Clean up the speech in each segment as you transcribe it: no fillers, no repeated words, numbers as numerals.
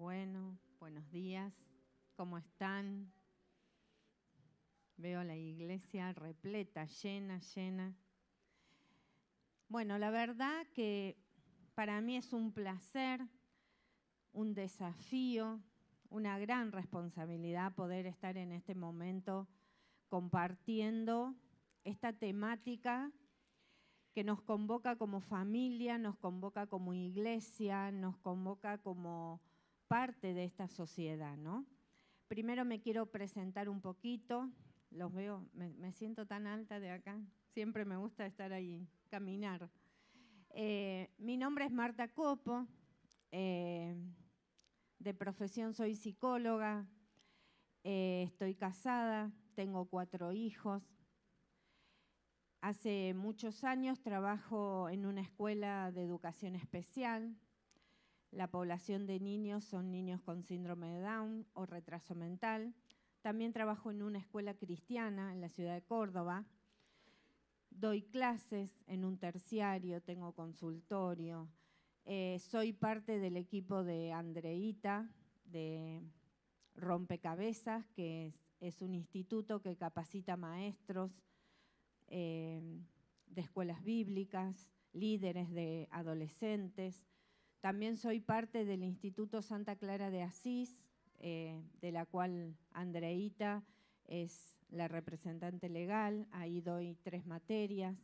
Bueno, buenos días. ¿Cómo están? Veo la iglesia repleta, llena. Bueno, la verdad que para mí es un placer, un desafío, una gran responsabilidad poder estar en este momento compartiendo esta temática que nos convoca como familia, nos convoca como iglesia, nos convoca como parte de esta sociedad, ¿no? Primero me quiero presentar un poquito, los veo, me siento tan alta de acá, siempre me gusta estar ahí, caminar. Mi nombre es Marta Copo, de profesión soy psicóloga, estoy casada, tengo 4 hijos. Hace muchos años trabajo en una escuela de educación especial. La población de niños son niños con síndrome de Down o retraso mental. También trabajo en una escuela cristiana en la ciudad de Córdoba. Doy clases en un terciario, tengo consultorio. Soy parte del equipo de Andreita, de Rompecabezas, que es un instituto que capacita maestros de escuelas bíblicas, líderes de adolescentes. También soy parte del Instituto Santa Clara de Asís, de la cual Andreita es la representante legal, ahí doy 3 materias.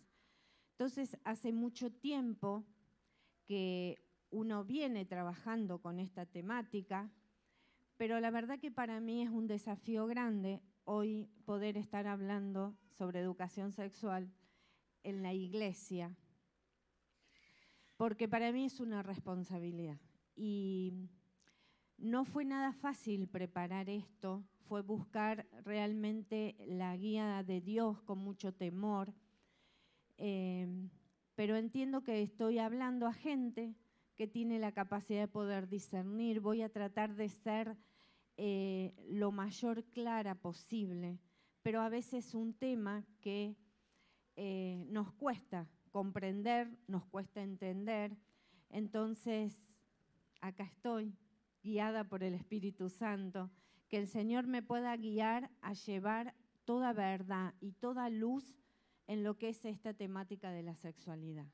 Entonces, hace mucho tiempo que uno viene trabajando con esta temática, pero la verdad que para mí es un desafío grande hoy poder estar hablando sobre educación sexual en la iglesia, porque para mí es una responsabilidad. Y no fue nada fácil preparar esto, fue buscar realmente la guía de Dios con mucho temor, pero entiendo que estoy hablando a gente que tiene la capacidad de poder discernir. Voy a tratar de ser lo mayor clara posible, pero a veces es un tema que nos cuesta comprender, nos cuesta entender. Entonces, acá estoy, guiada por el Espíritu Santo, que el Señor me pueda guiar a llevar toda verdad y toda luz en lo que es esta temática de la sexualidad.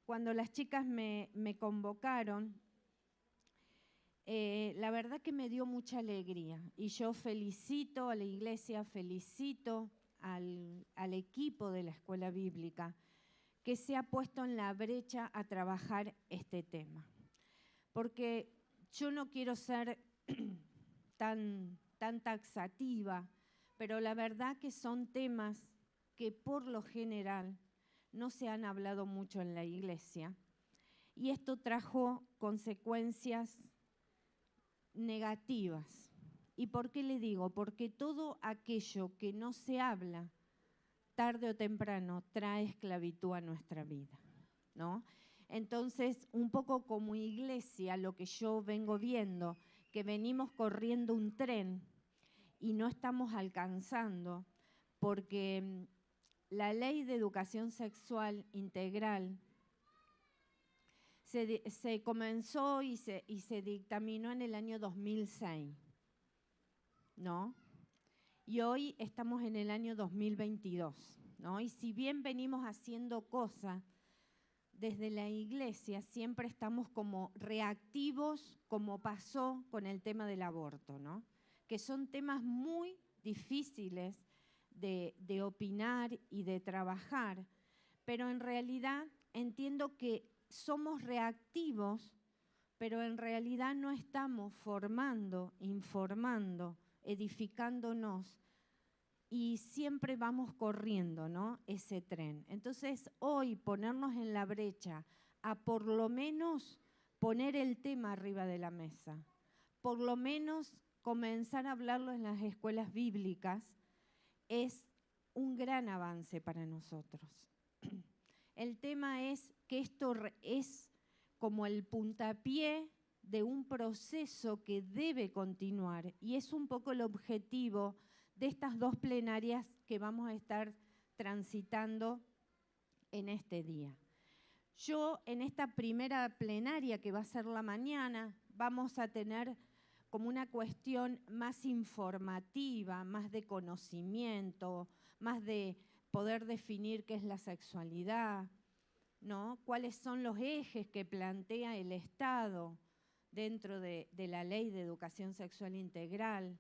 Cuando las chicas me convocaron, la verdad que me dio mucha alegría y yo felicito a la iglesia, felicito al equipo de la escuela bíblica que se ha puesto en la brecha a trabajar este tema. Porque yo no quiero ser tan taxativa, pero la verdad que son temas que por lo general no se han hablado mucho en la iglesia y esto trajo consecuencias negativas. ¿Y por qué le digo? Porque todo aquello que no se habla, tarde o temprano, trae esclavitud a nuestra vida, ¿no? Entonces, un poco como iglesia, lo que yo vengo viendo, que venimos corriendo un tren y no estamos alcanzando, porque la ley de educación sexual integral se comenzó y se dictaminó en el año 2006, ¿no? Y hoy estamos en el año 2022, ¿no? Y si bien venimos haciendo cosas desde la iglesia, siempre estamos como reactivos, como pasó con el tema del aborto, ¿no? Que son temas muy difíciles de opinar y de trabajar, pero en realidad entiendo que somos reactivos, pero en realidad no estamos formando, informando, edificándonos y siempre vamos corriendo, ¿no? Ese tren. Entonces, hoy ponernos en la brecha a por lo menos poner el tema arriba de la mesa, por lo menos comenzar a hablarlo en las escuelas bíblicas, es un gran avance para nosotros. El tema es que esto es como el puntapié de un proceso que debe continuar y es un poco el objetivo de estas 2 plenarias que vamos a estar transitando en este día. Yo en esta primera plenaria que va a ser la mañana vamos a tener como una cuestión más informativa, más de conocimiento, más de poder definir qué es la sexualidad, ¿no? Cuáles son los ejes que plantea el Estado dentro de la Ley de Educación Sexual Integral,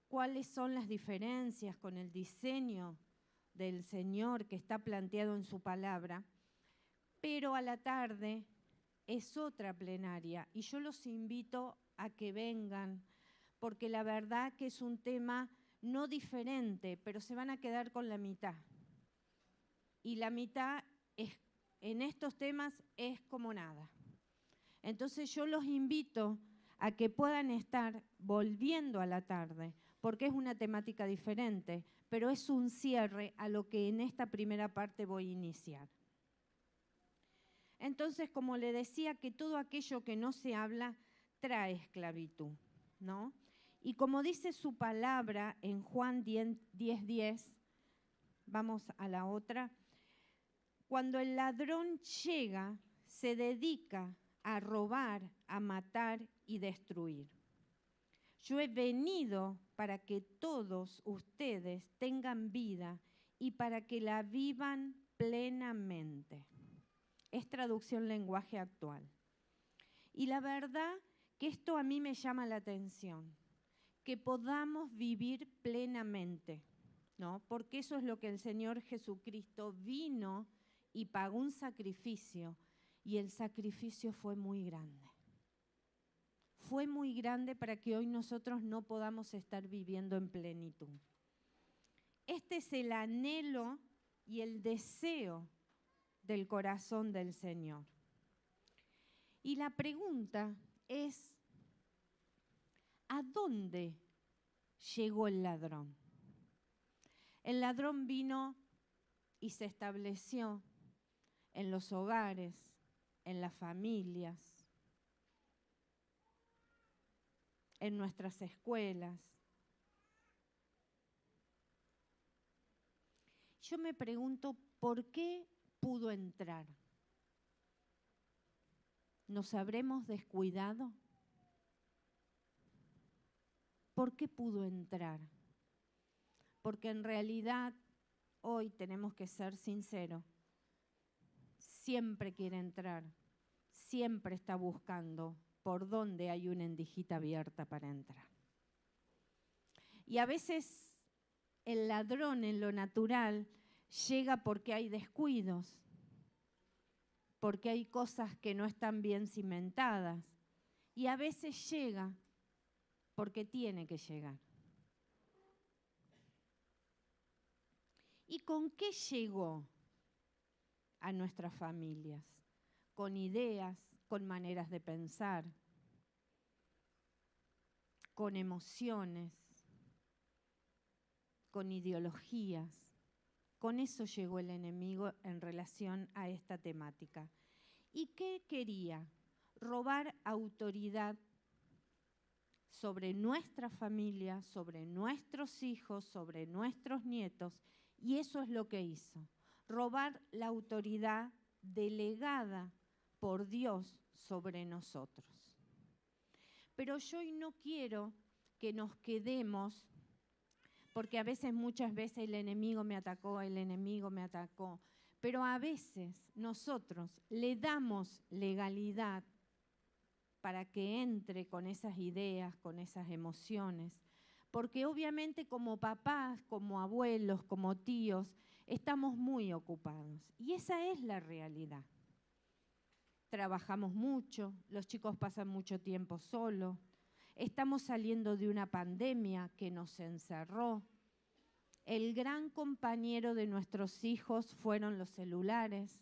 cuáles son las diferencias con el diseño del Señor que está planteado en su palabra. Pero a la tarde es otra plenaria y yo los invito a que vengan, porque la verdad que es un tema no diferente, pero se van a quedar con la mitad. Y la mitad en estos temas es como nada. Entonces yo los invito a que puedan estar volviendo a la tarde, porque es una temática diferente, pero es un cierre a lo que en esta primera parte voy a iniciar. Entonces, como le decía, que todo aquello que no se habla trae esclavitud, ¿no? Y como dice su palabra en Juan 10:10, vamos a la otra, cuando el ladrón llega, se dedica a robar, a matar y destruir. Yo he venido para que todos ustedes tengan vida y para que la vivan plenamente. Es traducción lenguaje actual. Y la verdad que esto a mí me llama la atención, que podamos vivir plenamente, ¿no? Porque eso es lo que el Señor Jesucristo vino y pagó un sacrificio, y el sacrificio fue muy grande. Fue muy grande para que hoy nosotros no podamos estar viviendo en plenitud. Este es el anhelo y el deseo del corazón del Señor. Y la pregunta es, ¿a dónde llegó el ladrón? El ladrón vino y se estableció en los hogares, en las familias, en nuestras escuelas. Yo me pregunto, ¿por qué pudo entrar? ¿Nos habremos descuidado? ¿Por qué pudo entrar? Porque en realidad hoy tenemos que ser sinceros. Siempre quiere entrar, siempre está buscando por dónde hay una endijita abierta para entrar. Y a veces el ladrón en lo natural llega porque hay descuidos, porque hay cosas que no están bien cimentadas. Y a veces llega porque tiene que llegar. ¿Y con qué llegó a nuestras familias? Con ideas, con maneras de pensar, con emociones, con ideologías. Con eso llegó el enemigo en relación a esta temática. ¿Y qué quería? Robar autoridad sobre nuestra familia, sobre nuestros hijos, sobre nuestros nietos, y eso es lo que hizo. Robar la autoridad delegada por Dios sobre nosotros. Pero yo hoy no quiero que nos quedemos, porque muchas veces el enemigo me atacó, pero a veces nosotros le damos legalidad para que entre con esas ideas, con esas emociones, porque obviamente como papás, como abuelos, como tíos, estamos muy ocupados. Y esa es la realidad. Trabajamos mucho, los chicos pasan mucho tiempo solos, estamos saliendo de una pandemia que nos encerró. El gran compañero de nuestros hijos fueron los celulares.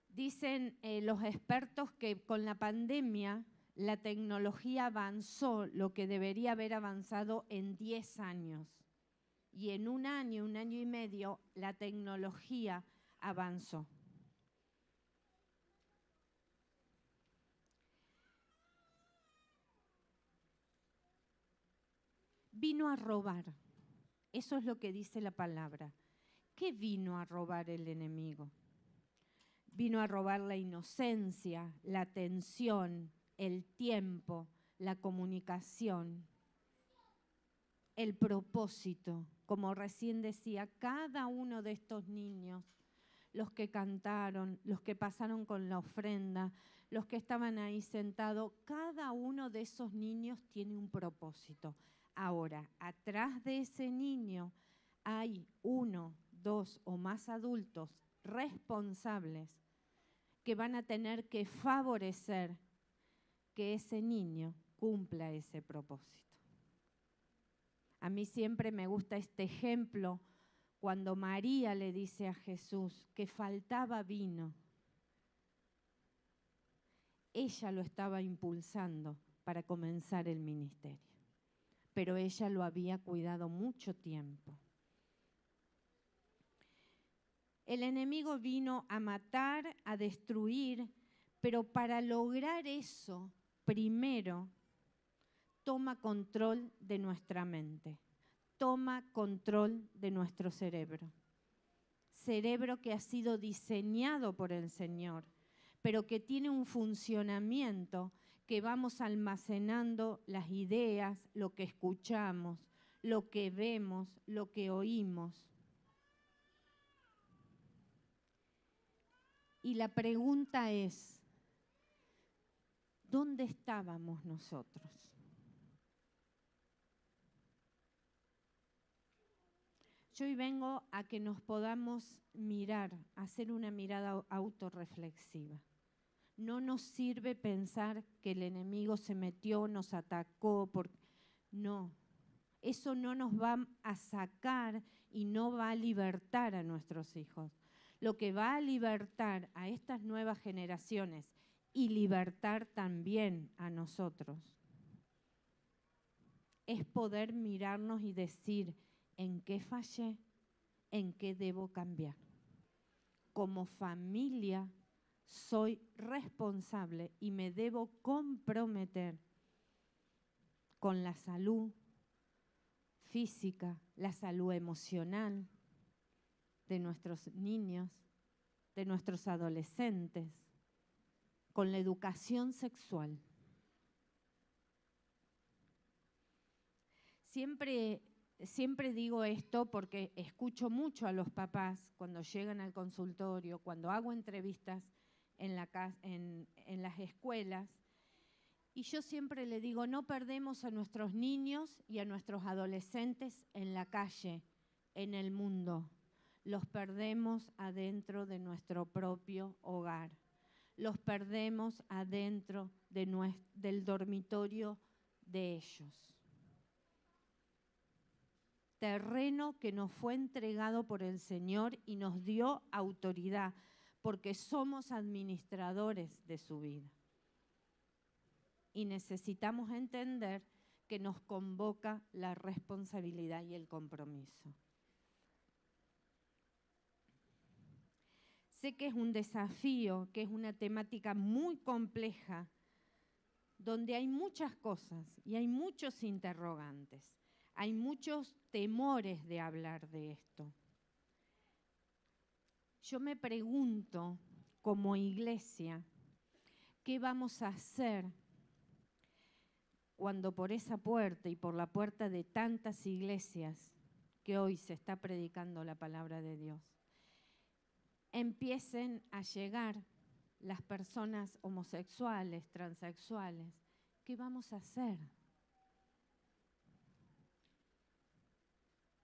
Dicen los expertos que con la pandemia la tecnología avanzó lo que debería haber avanzado en 10 años. Y en un año y medio, la tecnología avanzó. Vino a robar. Eso es lo que dice la palabra. ¿Qué vino a robar el enemigo? vino a robar la inocencia, la atención, el tiempo, la comunicación, el propósito. Como recién decía, cada uno de estos niños, los que cantaron, los que pasaron con la ofrenda, los que estaban ahí sentados, cada uno de esos niños tiene un propósito. Ahora, atrás de ese niño hay 1, 2 o más adultos responsables que van a tener que favorecer que ese niño cumpla ese propósito. A mí siempre me gusta este ejemplo cuando María le dice a Jesús que faltaba vino. Ella lo estaba impulsando para comenzar el ministerio, pero ella lo había cuidado mucho tiempo. El enemigo vino a matar, a destruir, pero para lograr eso, primero toma control de nuestra mente, toma control de nuestro cerebro. Cerebro que ha sido diseñado por el Señor, pero que tiene un funcionamiento que vamos almacenando las ideas, lo que escuchamos, lo que vemos, lo que oímos. Y la pregunta es, ¿dónde estábamos nosotros? Yo hoy vengo a que nos podamos mirar, hacer una mirada autorreflexiva. No nos sirve pensar que el enemigo se metió, nos atacó, no. Eso no nos va a sacar y no va a libertar a nuestros hijos. Lo que va a libertar a estas nuevas generaciones y libertar también a nosotros es poder mirarnos y decir, ¿en qué fallé? ¿En qué debo cambiar? Como familia soy responsable y me debo comprometer con la salud física, la salud emocional de nuestros niños, de nuestros adolescentes, con la educación sexual. Siempre digo esto porque escucho mucho a los papás cuando llegan al consultorio, cuando hago entrevistas en las escuelas, y yo siempre le digo, no perdemos a nuestros niños y a nuestros adolescentes en la calle, en el mundo. Los perdemos adentro de nuestro propio hogar. Los perdemos adentro del dormitorio de ellos. Terreno que nos fue entregado por el Señor y nos dio autoridad, porque somos administradores de su vida. Y necesitamos entender que nos convoca la responsabilidad y el compromiso. Sé que es un desafío, que es una temática muy compleja, donde hay muchas cosas y hay muchos interrogantes. Hay muchos temores de hablar de esto. Yo me pregunto, como iglesia, ¿qué vamos a hacer cuando por esa puerta y por la puerta de tantas iglesias que hoy se está predicando la palabra de Dios, empiecen a llegar las personas homosexuales, transexuales? ¿Qué vamos a hacer?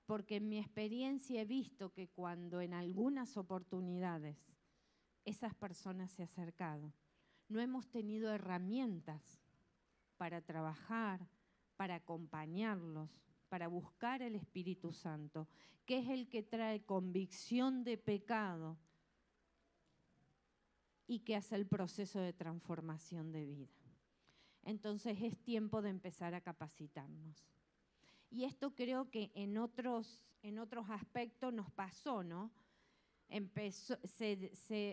Porque en mi experiencia he visto que cuando en algunas oportunidades esas personas se han acercado, no hemos tenido herramientas para trabajar, para acompañarlos, para buscar el Espíritu Santo, que es el que trae convicción de pecado y que hace el proceso de transformación de vida. Entonces es tiempo de empezar a capacitarnos. Y esto creo que en otros aspectos nos pasó, ¿no?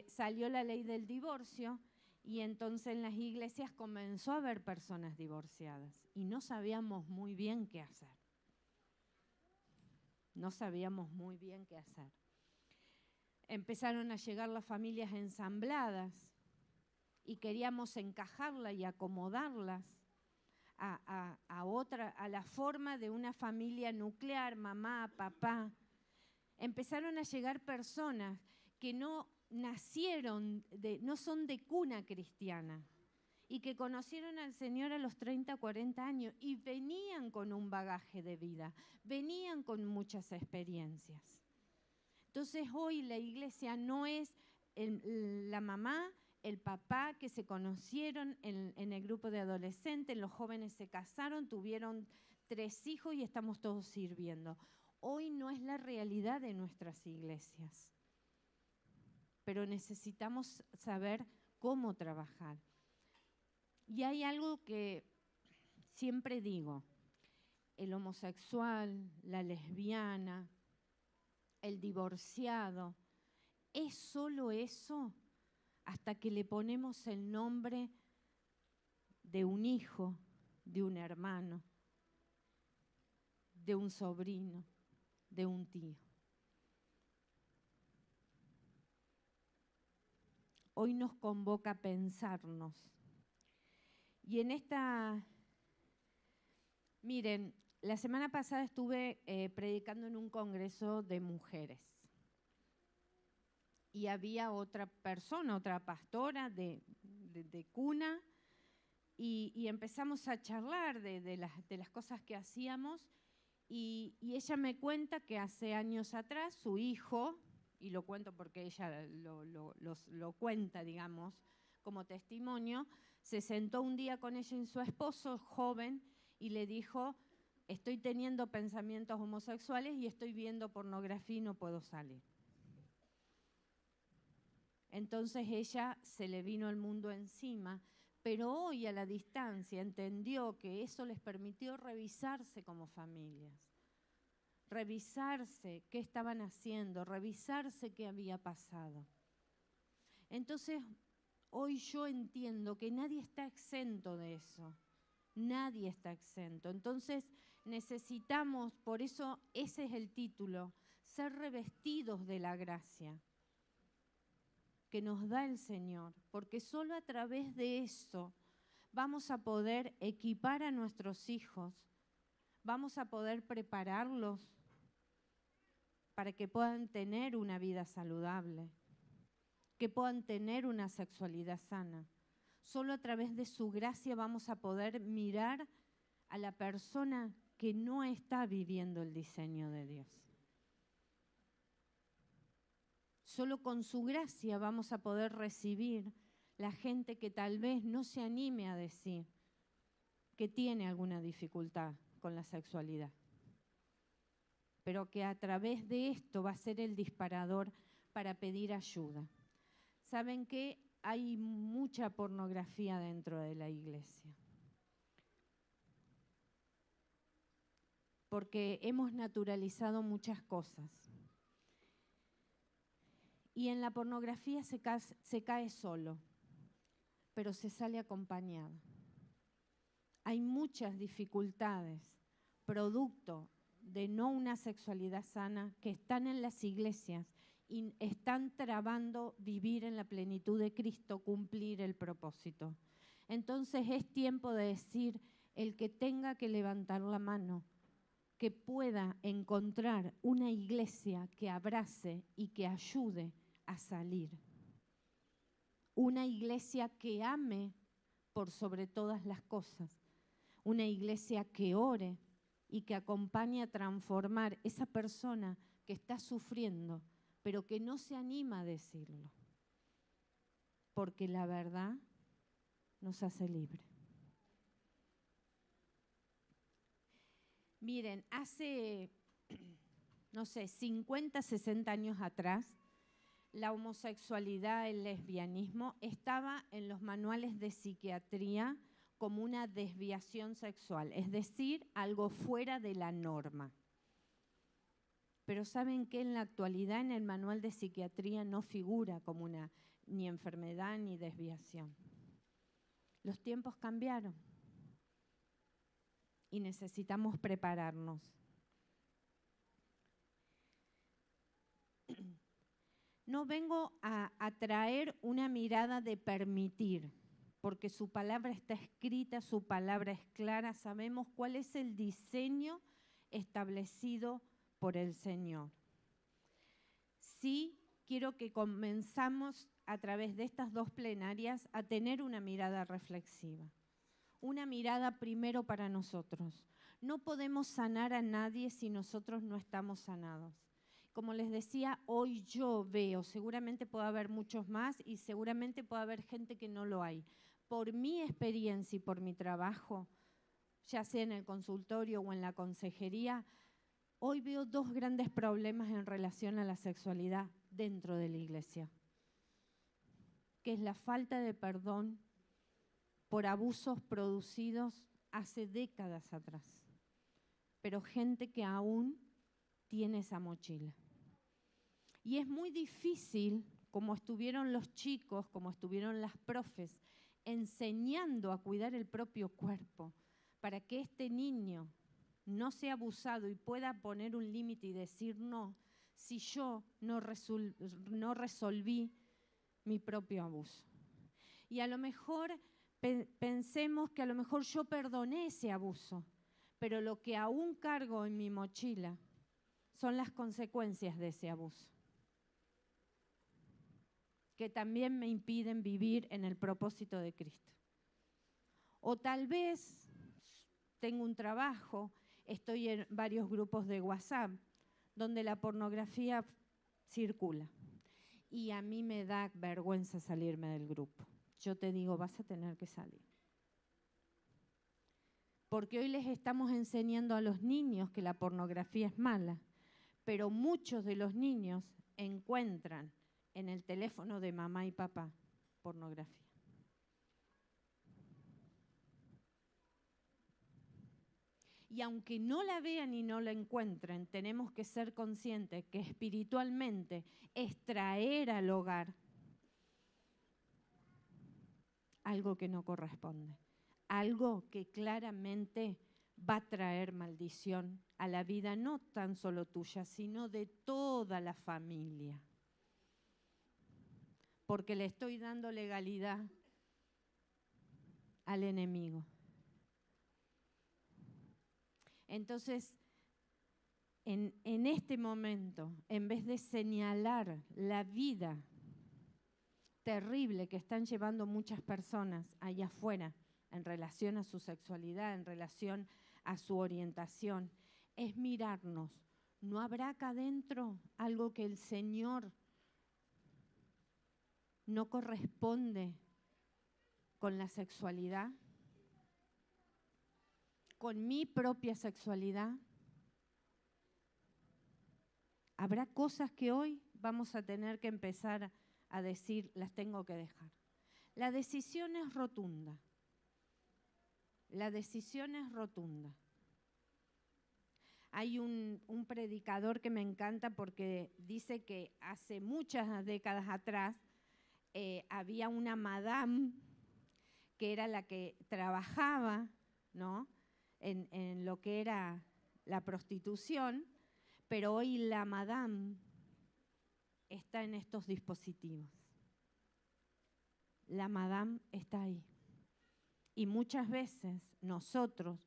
Salió la ley del divorcio y entonces en las iglesias comenzó a haber personas divorciadas y no sabíamos muy bien qué hacer. No sabíamos muy bien qué hacer. empezaron a llegar las familias ensambladas y queríamos encajarlas y acomodarlas a la forma de una familia nuclear, mamá, papá. Empezaron a llegar personas que no nacieron, no son de cuna cristiana y que conocieron al Señor a los 30, 40 años y venían con un bagaje de vida, venían con muchas experiencias. Entonces hoy la iglesia no es la mamá, el papá que se conocieron en el grupo de adolescentes, los jóvenes se casaron, tuvieron 3 hijos y estamos todos sirviendo. Hoy no es la realidad de nuestras iglesias, pero necesitamos saber cómo trabajar. Y hay algo que siempre digo, el homosexual, la lesbiana, el divorciado, ¿es solo eso? Hasta que le ponemos el nombre de un hijo, de un hermano, de un sobrino, de un tío. Hoy nos convoca a pensarnos. Y en miren, la semana pasada estuve predicando en un congreso de mujeres. Y había otra persona, otra pastora de cuna, y empezamos a charlar de las cosas que hacíamos, y ella me cuenta que hace años atrás su hijo, y lo cuento porque ella lo cuenta, digamos, como testimonio, se sentó un día con ella y su esposo, joven, y le dijo, estoy teniendo pensamientos homosexuales y estoy viendo pornografía y no puedo salir. Entonces ella se le vino el mundo encima, pero hoy a la distancia entendió que eso les permitió revisarse como familias, revisarse qué estaban haciendo, revisarse qué había pasado. Entonces hoy yo entiendo que nadie está exento de eso, nadie está exento. Entonces necesitamos, por eso ese es el título, ser revestidos de la gracia que nos da el Señor, porque solo a través de eso vamos a poder equipar a nuestros hijos, vamos a poder prepararlos para que puedan tener una vida saludable, que puedan tener una sexualidad sana. Solo a través de su gracia vamos a poder mirar a la persona que no está viviendo el diseño de Dios. Solo con su gracia vamos a poder recibir la gente que tal vez no se anime a decir que tiene alguna dificultad con la sexualidad, pero que a través de esto va a ser el disparador para pedir ayuda. ¿Saben qué? Hay mucha pornografía dentro de la iglesia, porque hemos naturalizado muchas cosas. Y en la pornografía se cae solo, pero se sale acompañado. Hay muchas dificultades, producto de no una sexualidad sana, que están en las iglesias y están trabando vivir en la plenitud de Cristo, cumplir el propósito. Entonces es tiempo de decir, el que tenga que levantar la mano, que pueda encontrar una iglesia que abrace y que ayude a salir. Una iglesia que ame por sobre todas las cosas. Una iglesia que ore y que acompañe a transformar esa persona que está sufriendo, pero que no se anima a decirlo. Porque la verdad nos hace libre. Miren, hace, 50, 60 años atrás, la homosexualidad, el lesbianismo, estaba en los manuales de psiquiatría como una desviación sexual, es decir, algo fuera de la norma. Pero ¿saben qué? En la actualidad en el manual de psiquiatría no figura como una ni enfermedad ni desviación. Los tiempos cambiaron y necesitamos prepararnos. No vengo a traer una mirada de permitir, porque su palabra está escrita, su palabra es clara, sabemos cuál es el diseño establecido por el Señor. Sí, quiero que comenzamos a través de estas 2 plenarias a tener una mirada reflexiva, una mirada primero para nosotros. No podemos sanar a nadie si nosotros no estamos sanados. Como les decía, hoy yo veo, seguramente puede haber muchos más y seguramente puede haber gente que no lo hay. Por mi experiencia y por mi trabajo, ya sea en el consultorio o en la consejería, hoy veo 2 grandes problemas en relación a la sexualidad dentro de la iglesia, que es la falta de perdón por abusos producidos hace décadas atrás, pero gente que aún tiene esa mochila. Y es muy difícil, como estuvieron los chicos, como estuvieron las profes, enseñando a cuidar el propio cuerpo, para que este niño no sea abusado y pueda poner un límite y decir no, si yo no resolví mi propio abuso. Y a lo mejor pensemos que a lo mejor yo perdoné ese abuso, pero lo que aún cargo en mi mochila son las consecuencias de ese abuso, que también me impiden vivir en el propósito de Cristo. O tal vez tengo un trabajo, estoy en varios grupos de WhatsApp, donde la pornografía circula. Y a mí me da vergüenza salirme del grupo. Yo te digo, vas a tener que salir. Porque hoy les estamos enseñando a los niños que la pornografía es mala, pero muchos de los niños encuentran en el teléfono de mamá y papá pornografía. Y aunque no la vean y no la encuentren, tenemos que ser conscientes que espiritualmente es traer al hogar algo que no corresponde, algo que claramente va a traer maldición a la vida, no tan solo tuya, sino de toda la familia. Porque le estoy dando legalidad al enemigo. Entonces, en este momento, en vez de señalar la vida terrible que están llevando muchas personas allá afuera en relación a su sexualidad, en relación a su orientación, es mirarnos. ¿No habrá acá adentro algo que el Señor no corresponde con la sexualidad? ¿Con mi propia sexualidad? Habrá cosas que hoy vamos a tener que empezar a decir, las tengo que dejar. La decisión es rotunda. La decisión es rotunda. Hay un predicador que me encanta porque dice que hace muchas décadas atrás había una madame que era la que trabajaba, ¿no?, en lo que era la prostitución, pero hoy la madame está en estos dispositivos. La madame está ahí. Y muchas veces nosotros,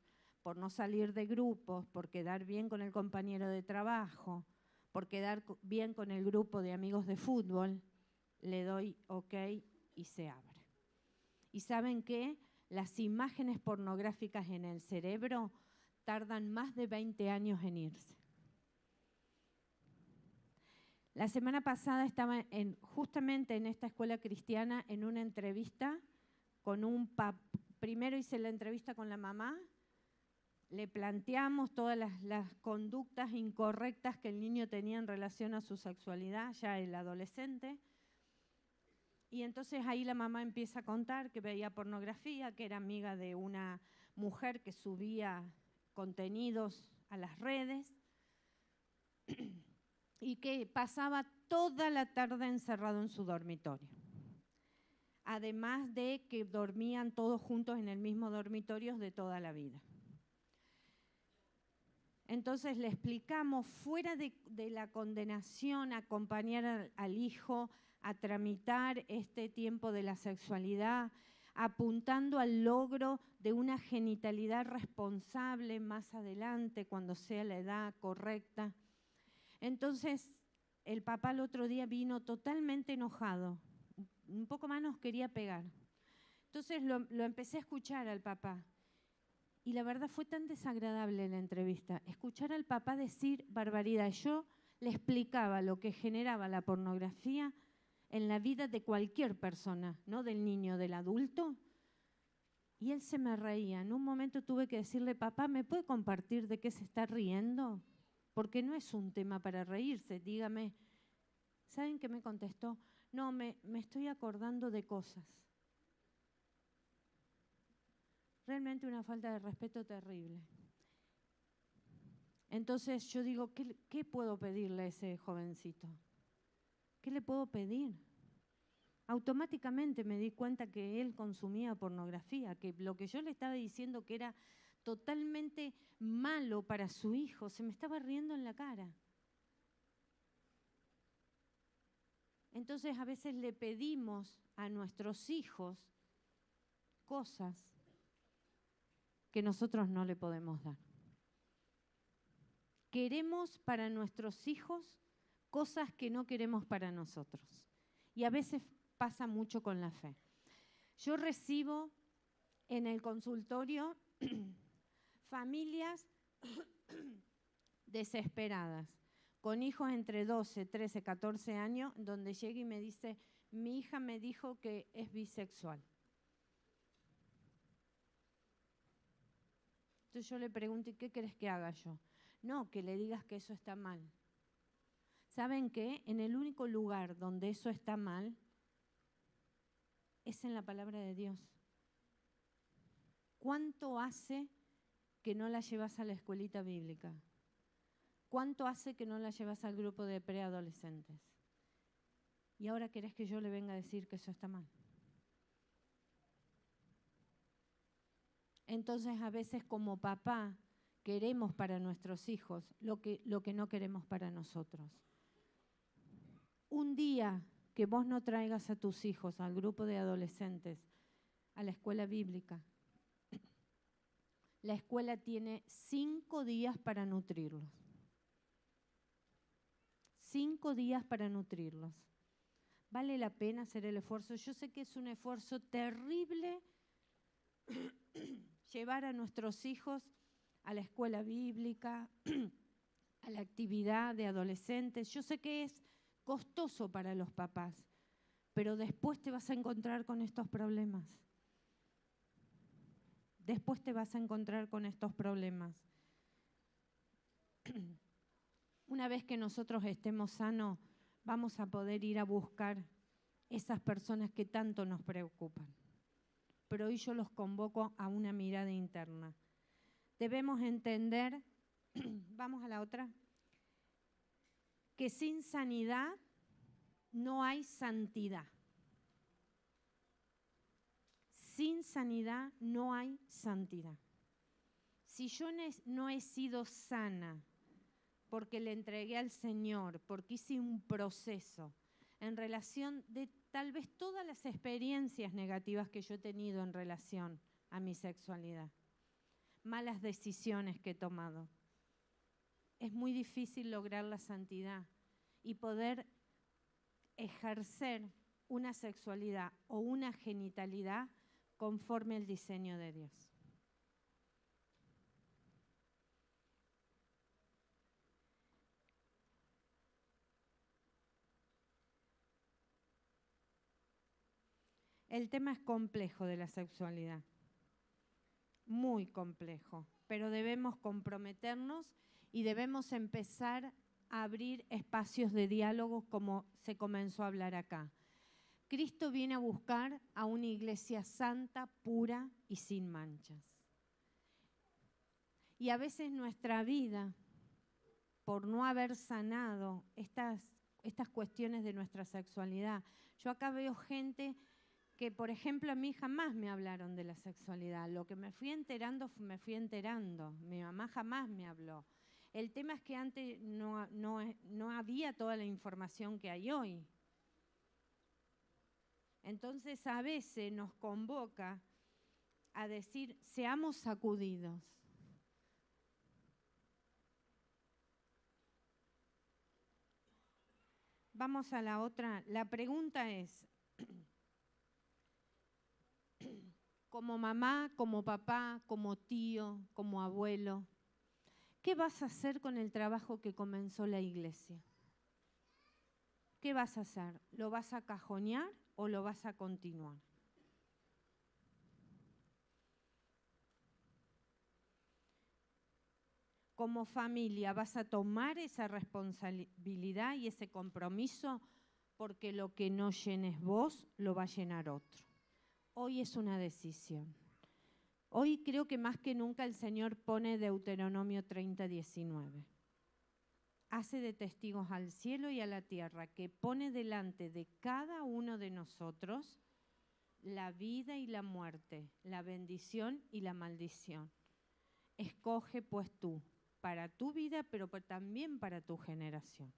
por no salir de grupos, por quedar bien con el compañero de trabajo, por quedar bien con el grupo de amigos de fútbol, le doy ok y se abre. ¿Y saben qué? Las imágenes pornográficas en el cerebro tardan más de 20 años en irse. La semana pasada estaba justamente en esta escuela cristiana en una entrevista con un papá. Primero hice la entrevista con la mamá, le planteamos todas las conductas incorrectas que el niño tenía en relación a su sexualidad, ya el adolescente. Y entonces ahí la mamá empieza a contar que veía pornografía, que era amiga de una mujer que subía contenidos a las redes y que pasaba toda la tarde encerrado en su dormitorio. Además de que dormían todos juntos en el mismo dormitorio de toda la vida. Entonces le explicamos, fuera de la condenación, acompañar al hijo a tramitar este tiempo de la sexualidad, apuntando al logro de una genitalidad responsable más adelante, cuando sea la edad correcta. Entonces, el papá el otro día vino totalmente enojado, un poco más nos quería pegar. Entonces lo empecé a escuchar al papá. Y la verdad fue tan desagradable la entrevista, escuchar al papá decir barbaridad. Yo le explicaba lo que generaba la pornografía en la vida de cualquier persona, no del niño, del adulto. Y él se me reía. En un momento tuve que decirle, papá, ¿me puede compartir de qué se está riendo? Porque no es un tema para reírse, dígame. ¿Saben qué me contestó? No, me estoy acordando de cosas. Realmente una falta de respeto terrible. Entonces yo digo, ¿qué puedo pedirle a ese jovencito? ¿Qué le puedo pedir? Automáticamente me di cuenta que él consumía pornografía, que lo que yo le estaba diciendo que era totalmente malo para su hijo, se me estaba riendo en la cara. Entonces a veces le pedimos a nuestros hijos cosas que nosotros no le podemos dar. Queremos para nuestros hijos cosas que no queremos para nosotros. Y a veces pasa mucho con la fe. Yo recibo en el consultorio familias desesperadas, con hijos entre 12, 13, 14 años, donde llega y me dice, mi hija me dijo que es bisexual. Entonces yo le pregunto, ¿y qué querés que haga yo? No, que le digas que eso está mal. ¿Saben qué? En el único lugar donde eso está mal es en la palabra de Dios. ¿Cuánto hace que no la llevas a la escuelita bíblica? ¿Cuánto hace que no la llevas al grupo de preadolescentes? Y ahora querés que yo le venga a decir que eso está mal. Entonces a veces como papá queremos para nuestros hijos lo que no queremos para nosotros. Un día que vos no traigas a tus hijos al grupo de adolescentes, a la escuela bíblica, la escuela tiene 5 días para nutrirlos. 5 días para nutrirlos. ¿Vale la pena hacer el esfuerzo? Yo sé que es un esfuerzo terrible llevar a nuestros hijos a la escuela bíblica, a la actividad de adolescentes. Yo sé que es costoso para los papás, pero después te vas a encontrar con estos problemas. Después te vas a encontrar con estos problemas. Una vez que nosotros estemos sanos, vamos a poder ir a buscar esas personas que tanto nos preocupan. Pero hoy yo los convoco a una mirada interna. Debemos entender, vamos a la otra, que sin sanidad no hay santidad. Sin sanidad no hay santidad. Si yo no he sido sana porque le entregué al Señor, porque hice un proceso en relación de tal vez todas las experiencias negativas que yo he tenido en relación a mi sexualidad, malas decisiones que he tomado, es muy difícil lograr la santidad y poder ejercer una sexualidad o una genitalidad conforme al diseño de Dios. El tema es complejo de la sexualidad, muy complejo, pero debemos comprometernos y debemos empezar a abrir espacios de diálogo como se comenzó a hablar acá. Cristo viene a buscar a una iglesia santa, pura y sin manchas. Y a veces nuestra vida, por no haber sanado estas cuestiones de nuestra sexualidad, yo acá veo gente que, por ejemplo, a mí jamás me hablaron de la sexualidad. Lo que me fui enterando. Mi mamá jamás me habló. El tema es que antes no había toda la información que hay hoy. Entonces a veces nos convoca a decir, seamos sacudidos. Vamos a la otra. La pregunta es, como mamá, como papá, como tío, como abuelo, ¿qué vas a hacer con el trabajo que comenzó la iglesia? ¿Qué vas a hacer? ¿Lo vas a cajonear o lo vas a continuar? Como familia, ¿vas a tomar esa responsabilidad y ese compromiso? Porque lo que no llenes vos, lo va a llenar otro. Hoy es una decisión. Hoy creo que más que nunca el Señor pone Deuteronomio 30:19. Hace de testigos al cielo y a la tierra, que pone delante de cada uno de nosotros la vida y la muerte, la bendición y la maldición. Escoge pues tú, para tu vida, pero también para tu generación.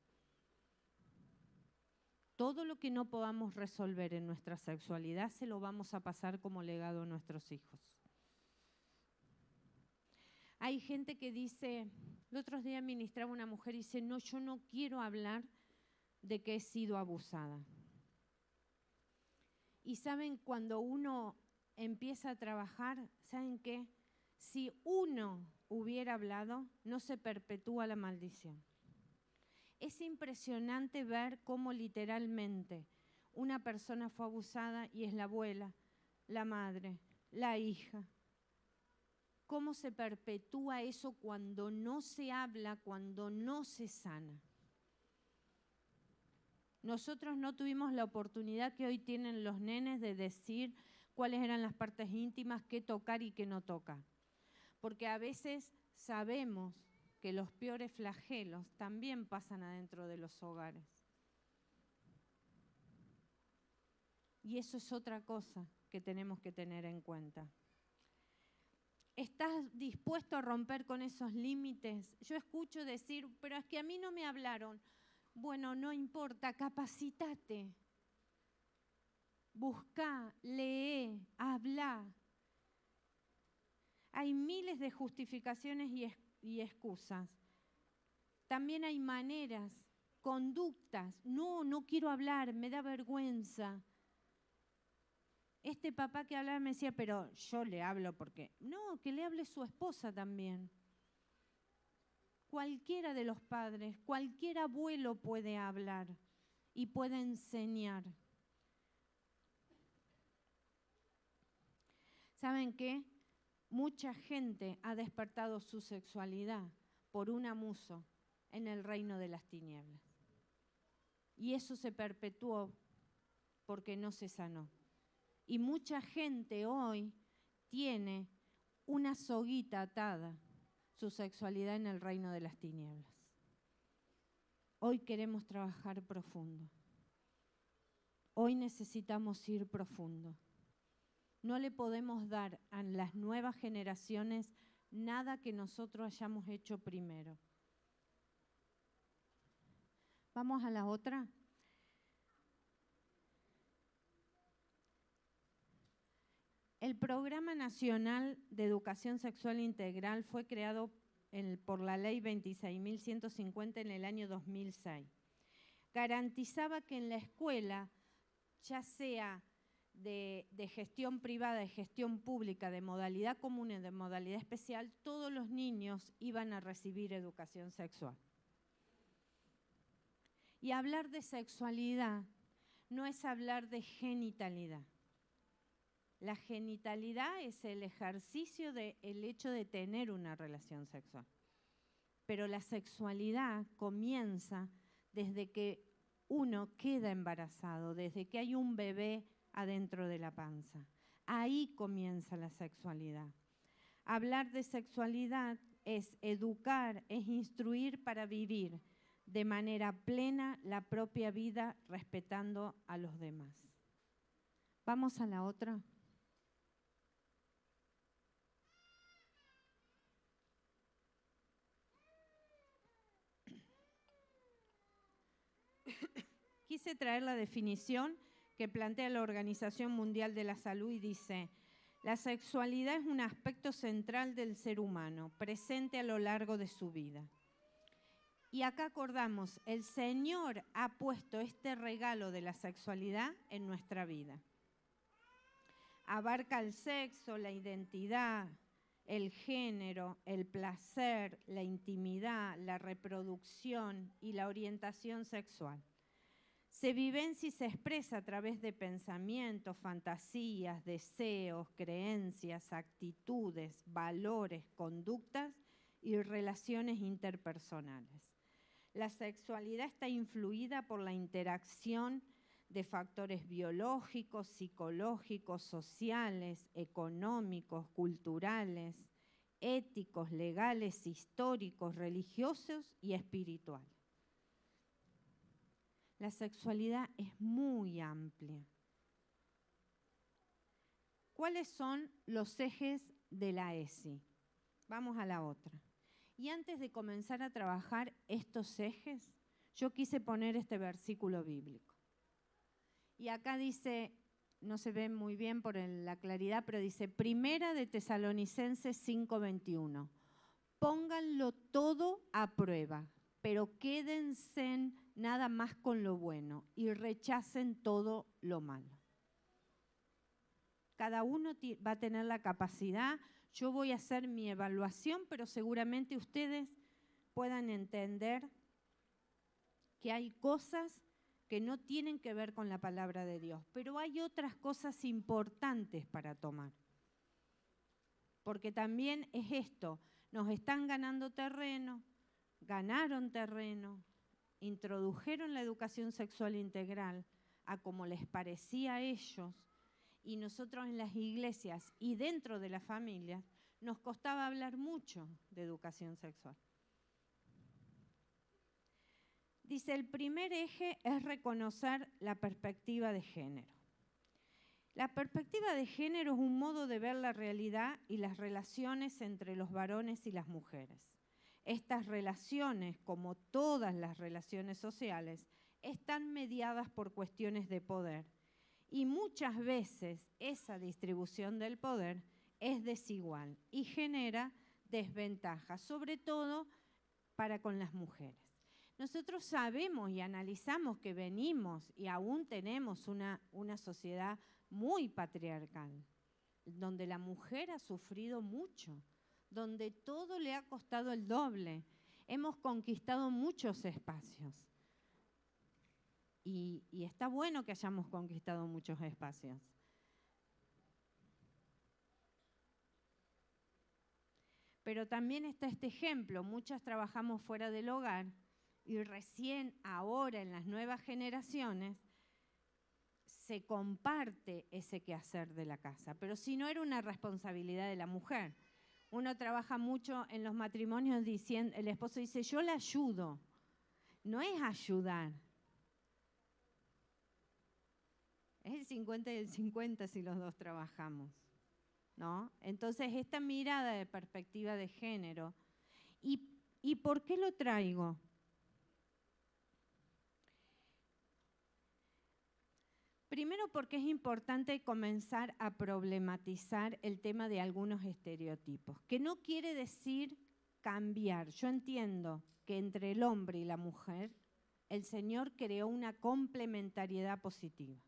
Todo lo que no podamos resolver en nuestra sexualidad se lo vamos a pasar como legado a nuestros hijos. Hay gente que dice, el otro día ministraba una mujer y dice, no, yo no quiero hablar de que he sido abusada. Y saben, cuando uno empieza a trabajar, ¿saben qué? Si uno hubiera hablado, no se perpetúa la maldición. Es impresionante ver cómo literalmente una persona fue abusada y es la abuela, la madre, la hija. Cómo se perpetúa eso cuando no se habla, cuando no se sana. Nosotros no tuvimos la oportunidad que hoy tienen los nenes de decir cuáles eran las partes íntimas, qué tocar y qué no tocar. Porque a veces sabemos que los peores flagelos también pasan adentro de los hogares. Y eso es otra cosa que tenemos que tener en cuenta. ¿Estás dispuesto a romper con esos límites? Yo escucho decir, pero es que a mí no me hablaron. Bueno, no importa, capacitate. Buscá, lee, habla. Hay miles de justificaciones y excusas. También hay maneras, conductas. No quiero hablar, me da vergüenza. Este papá que hablaba me decía, pero yo le hablo porque... No, que le hable su esposa también. Cualquiera de los padres, cualquier abuelo puede hablar y puede enseñar. ¿Saben qué? Mucha gente ha despertado su sexualidad por un abuso en el reino de las tinieblas. Y eso se perpetuó porque no se sanó. Y mucha gente hoy tiene una soguita atada, su sexualidad en el reino de las tinieblas. Hoy queremos trabajar profundo. Hoy necesitamos ir profundo. No le podemos dar a las nuevas generaciones nada que nosotros hayamos hecho primero. Vamos a la otra. El Programa Nacional de Educación Sexual Integral fue creado por la Ley 26.150 en el año 2006. Garantizaba que en la escuela, ya sea de gestión privada, de gestión pública, de modalidad común y de modalidad especial, todos los niños iban a recibir educación sexual. Y hablar de sexualidad no es hablar de genitalidad. La genitalidad es el ejercicio del hecho de tener una relación sexual. Pero la sexualidad comienza desde que uno queda embarazado, desde que hay un bebé adentro de la panza. Ahí comienza la sexualidad. Hablar de sexualidad es educar, es instruir para vivir de manera plena la propia vida respetando a los demás. Vamos a la otra. quise traer la definición que plantea la Organización Mundial de la Salud y dice: la sexualidad es un aspecto central del ser humano, presente a lo largo de su vida. Y acá acordamos, el Señor ha puesto este regalo de la sexualidad en nuestra vida. Abarca el sexo, la identidad, el género, el placer, la intimidad, la reproducción y la orientación sexual. Se vivencia y se expresa a través de pensamientos, fantasías, deseos, creencias, actitudes, valores, conductas y relaciones interpersonales. La sexualidad está influida por la interacción de factores biológicos, psicológicos, sociales, económicos, culturales, éticos, legales, históricos, religiosos y espirituales. La sexualidad es muy amplia. ¿Cuáles son los ejes de la ESI? Vamos a la otra. Y antes de comenzar a trabajar estos ejes, yo quise poner este versículo bíblico. Y acá dice, no se ve muy bien por la claridad, pero dice, Primera de Tesalonicenses 5:21. Pónganlo todo a prueba, pero quédense nada más con lo bueno y rechacen todo lo malo. Cada uno va a tener la capacidad. Yo voy a hacer mi evaluación, pero seguramente ustedes puedan entender que hay cosas que no tienen que ver con la palabra de Dios, pero hay otras cosas importantes para tomar. Porque también es esto, nos están ganando terreno, ganaron terreno, introdujeron la educación sexual integral a como les parecía a ellos, y nosotros en las iglesias y dentro de las familias nos costaba hablar mucho de educación sexual. Dice, el primer eje es reconocer la perspectiva de género. La perspectiva de género es un modo de ver la realidad y las relaciones entre los varones y las mujeres. Estas relaciones, como todas las relaciones sociales, están mediadas por cuestiones de poder. Y muchas veces esa distribución del poder es desigual y genera desventajas, sobre todo para con las mujeres. Nosotros sabemos y analizamos que venimos y aún tenemos una sociedad muy patriarcal, donde la mujer ha sufrido mucho, donde todo le ha costado el doble. Hemos conquistado muchos espacios. Y está bueno que hayamos conquistado muchos espacios. Pero también está este ejemplo, muchas trabajamos fuera del hogar y recién ahora en las nuevas generaciones se comparte ese quehacer de la casa, pero si no era una responsabilidad de la mujer. Uno trabaja mucho en los matrimonios diciendo, el esposo dice, yo la ayudo, no es ayudar. Es el 50 y el 50 si los dos trabajamos, ¿no? Entonces, esta mirada de perspectiva de género. ¿Y por qué lo traigo? Primero porque es importante comenzar a problematizar el tema de algunos estereotipos, que no quiere decir cambiar. Yo entiendo que entre el hombre y la mujer, el Señor creó una complementariedad positiva.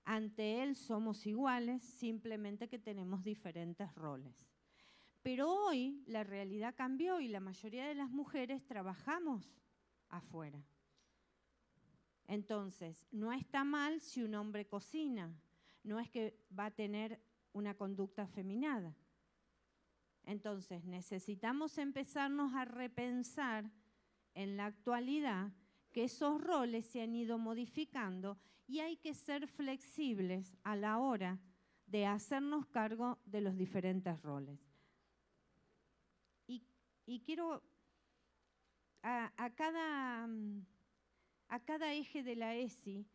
Ante Él somos iguales, simplemente que tenemos diferentes roles. Pero hoy la realidad cambió y la mayoría de las mujeres trabajamos afuera. Entonces, no está mal si un hombre cocina, no es que va a tener una conducta afeminada. Entonces, necesitamos empezarnos a repensar en la actualidad que esos roles se han ido modificando y hay que ser flexibles a la hora de hacernos cargo de los diferentes roles. Y quiero a cada eje de la ESI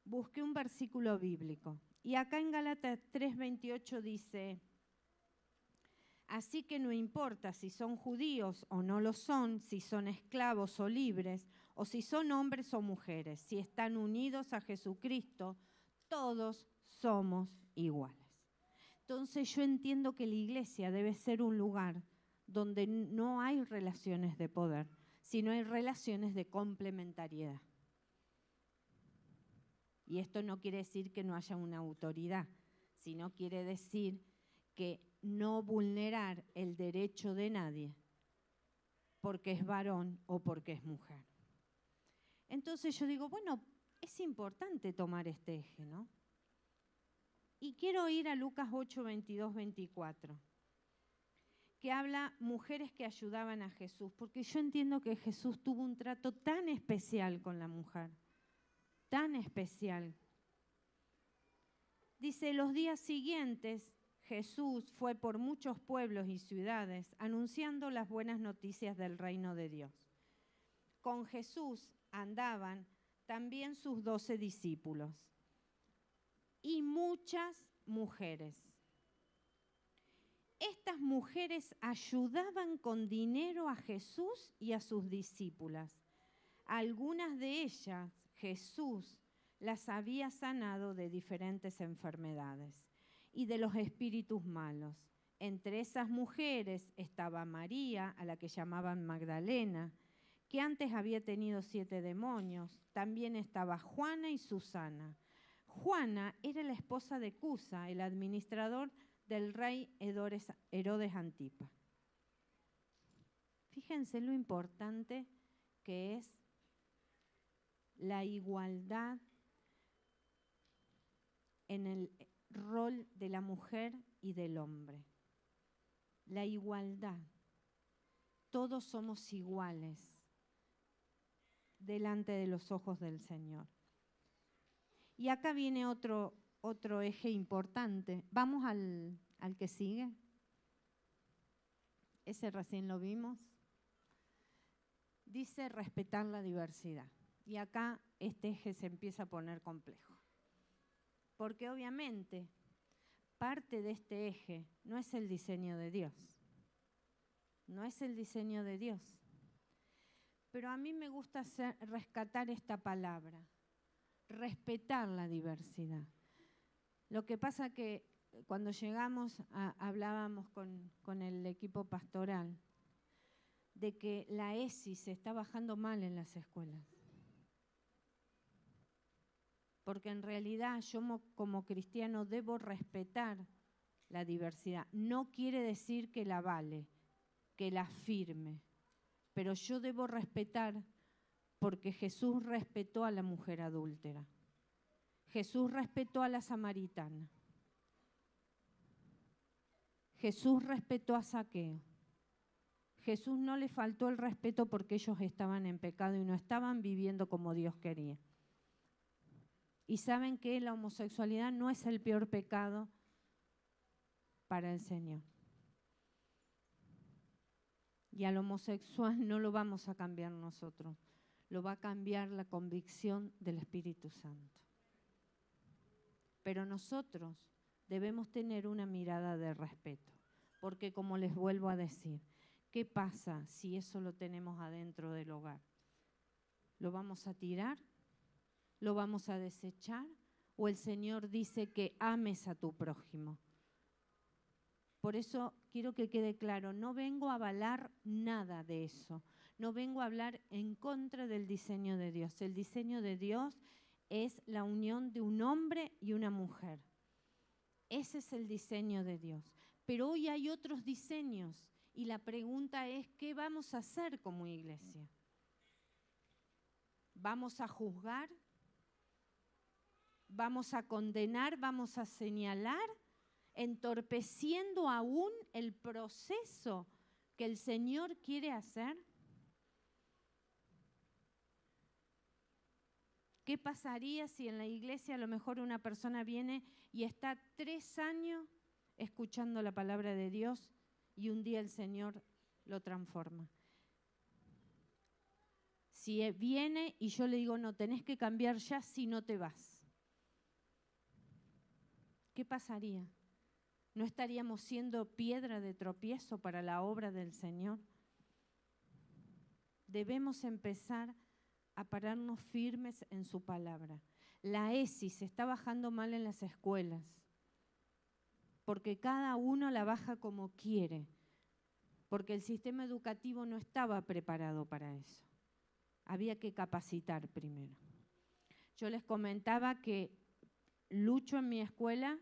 busqué un versículo bíblico. Y acá en Gálatas 3:28 dice, Así que no importa si son judíos o no lo son, si son esclavos o libres, o si son hombres o mujeres, si están unidos a Jesucristo, todos somos iguales. Entonces yo entiendo que la iglesia debe ser un lugar donde no hay relaciones de poder, sino hay relaciones de complementariedad. Y esto no quiere decir que no haya una autoridad, sino quiere decir que no vulnerar el derecho de nadie porque es varón o porque es mujer. Entonces yo digo, bueno, es importante tomar este eje, ¿no? Y quiero ir a Lucas 8, 22, 24, que habla mujeres que ayudaban a Jesús, porque yo entiendo que Jesús tuvo un trato tan especial con la mujer, tan especial. Dice, los días siguientes Jesús fue por muchos pueblos y ciudades anunciando las buenas noticias del reino de Dios. Con Jesús andaban también sus 12 discípulos y muchas mujeres. Estas mujeres ayudaban con dinero a Jesús y a sus discípulas. Algunas de ellas Jesús las había sanado de diferentes enfermedades y de los espíritus malos. Entre esas mujeres estaba María, a la que llamaban Magdalena, que antes había tenido 7 demonios. También estaba Juana y Susana. Juana era la esposa de Cusa, el administrador del rey Herodes Antipa. Fíjense lo importante que es la igualdad en el rol de la mujer y del hombre. La igualdad. Todos somos iguales delante de los ojos del Señor. Y acá viene otro eje importante. Vamos al que sigue. Ese recién lo vimos. Dice respetar la diversidad. Y acá este eje se empieza a poner complejo. Porque obviamente parte de este eje no es el diseño de Dios. No es el diseño de Dios. Pero a mí me gusta rescatar esta palabra. Respetar la diversidad. Lo que pasa que cuando llegamos, hablábamos con el equipo pastoral de que la ESI se está bajando mal en las escuelas. Porque en realidad yo como cristiano debo respetar la diversidad. No quiere decir que la avale, que la firme, pero yo debo respetar porque Jesús respetó a la mujer adúltera. Jesús respetó a la samaritana. Jesús respetó a Zaqueo. Jesús no le faltó el respeto porque ellos estaban en pecado y no estaban viviendo como Dios quería. Y saben que la homosexualidad no es el peor pecado para el Señor. Y al homosexual no lo vamos a cambiar nosotros, lo va a cambiar la convicción del Espíritu Santo. Pero nosotros debemos tener una mirada de respeto, porque como les vuelvo a decir, ¿qué pasa si eso lo tenemos adentro del hogar? ¿Lo vamos a tirar? ¿Lo vamos a desechar? ¿O el Señor dice que ames a tu prójimo? Por eso quiero que quede claro, no vengo a avalar nada de eso. No vengo a hablar en contra del diseño de Dios. El diseño de Dios es la unión de un hombre y una mujer. Ese es el diseño de Dios. Pero hoy hay otros diseños y la pregunta es, ¿qué vamos a hacer como iglesia? ¿Vamos a juzgar? ¿Vamos a condenar? ¿Vamos a señalar? ¿Entorpeciendo aún el proceso que el Señor quiere hacer? ¿Qué pasaría si en la iglesia a lo mejor una persona viene y está 3 años escuchando la palabra de Dios y un día el Señor lo transforma? Si viene y yo le digo, no, tenés que cambiar ya si no te vas. ¿Qué pasaría? ¿No estaríamos siendo piedra de tropiezo para la obra del Señor? Debemos empezar a pararnos firmes en su palabra. La ESI se está bajando mal en las escuelas, porque cada uno la baja como quiere, porque el sistema educativo no estaba preparado para eso. Había que capacitar primero. Yo les comentaba que lucho en mi escuela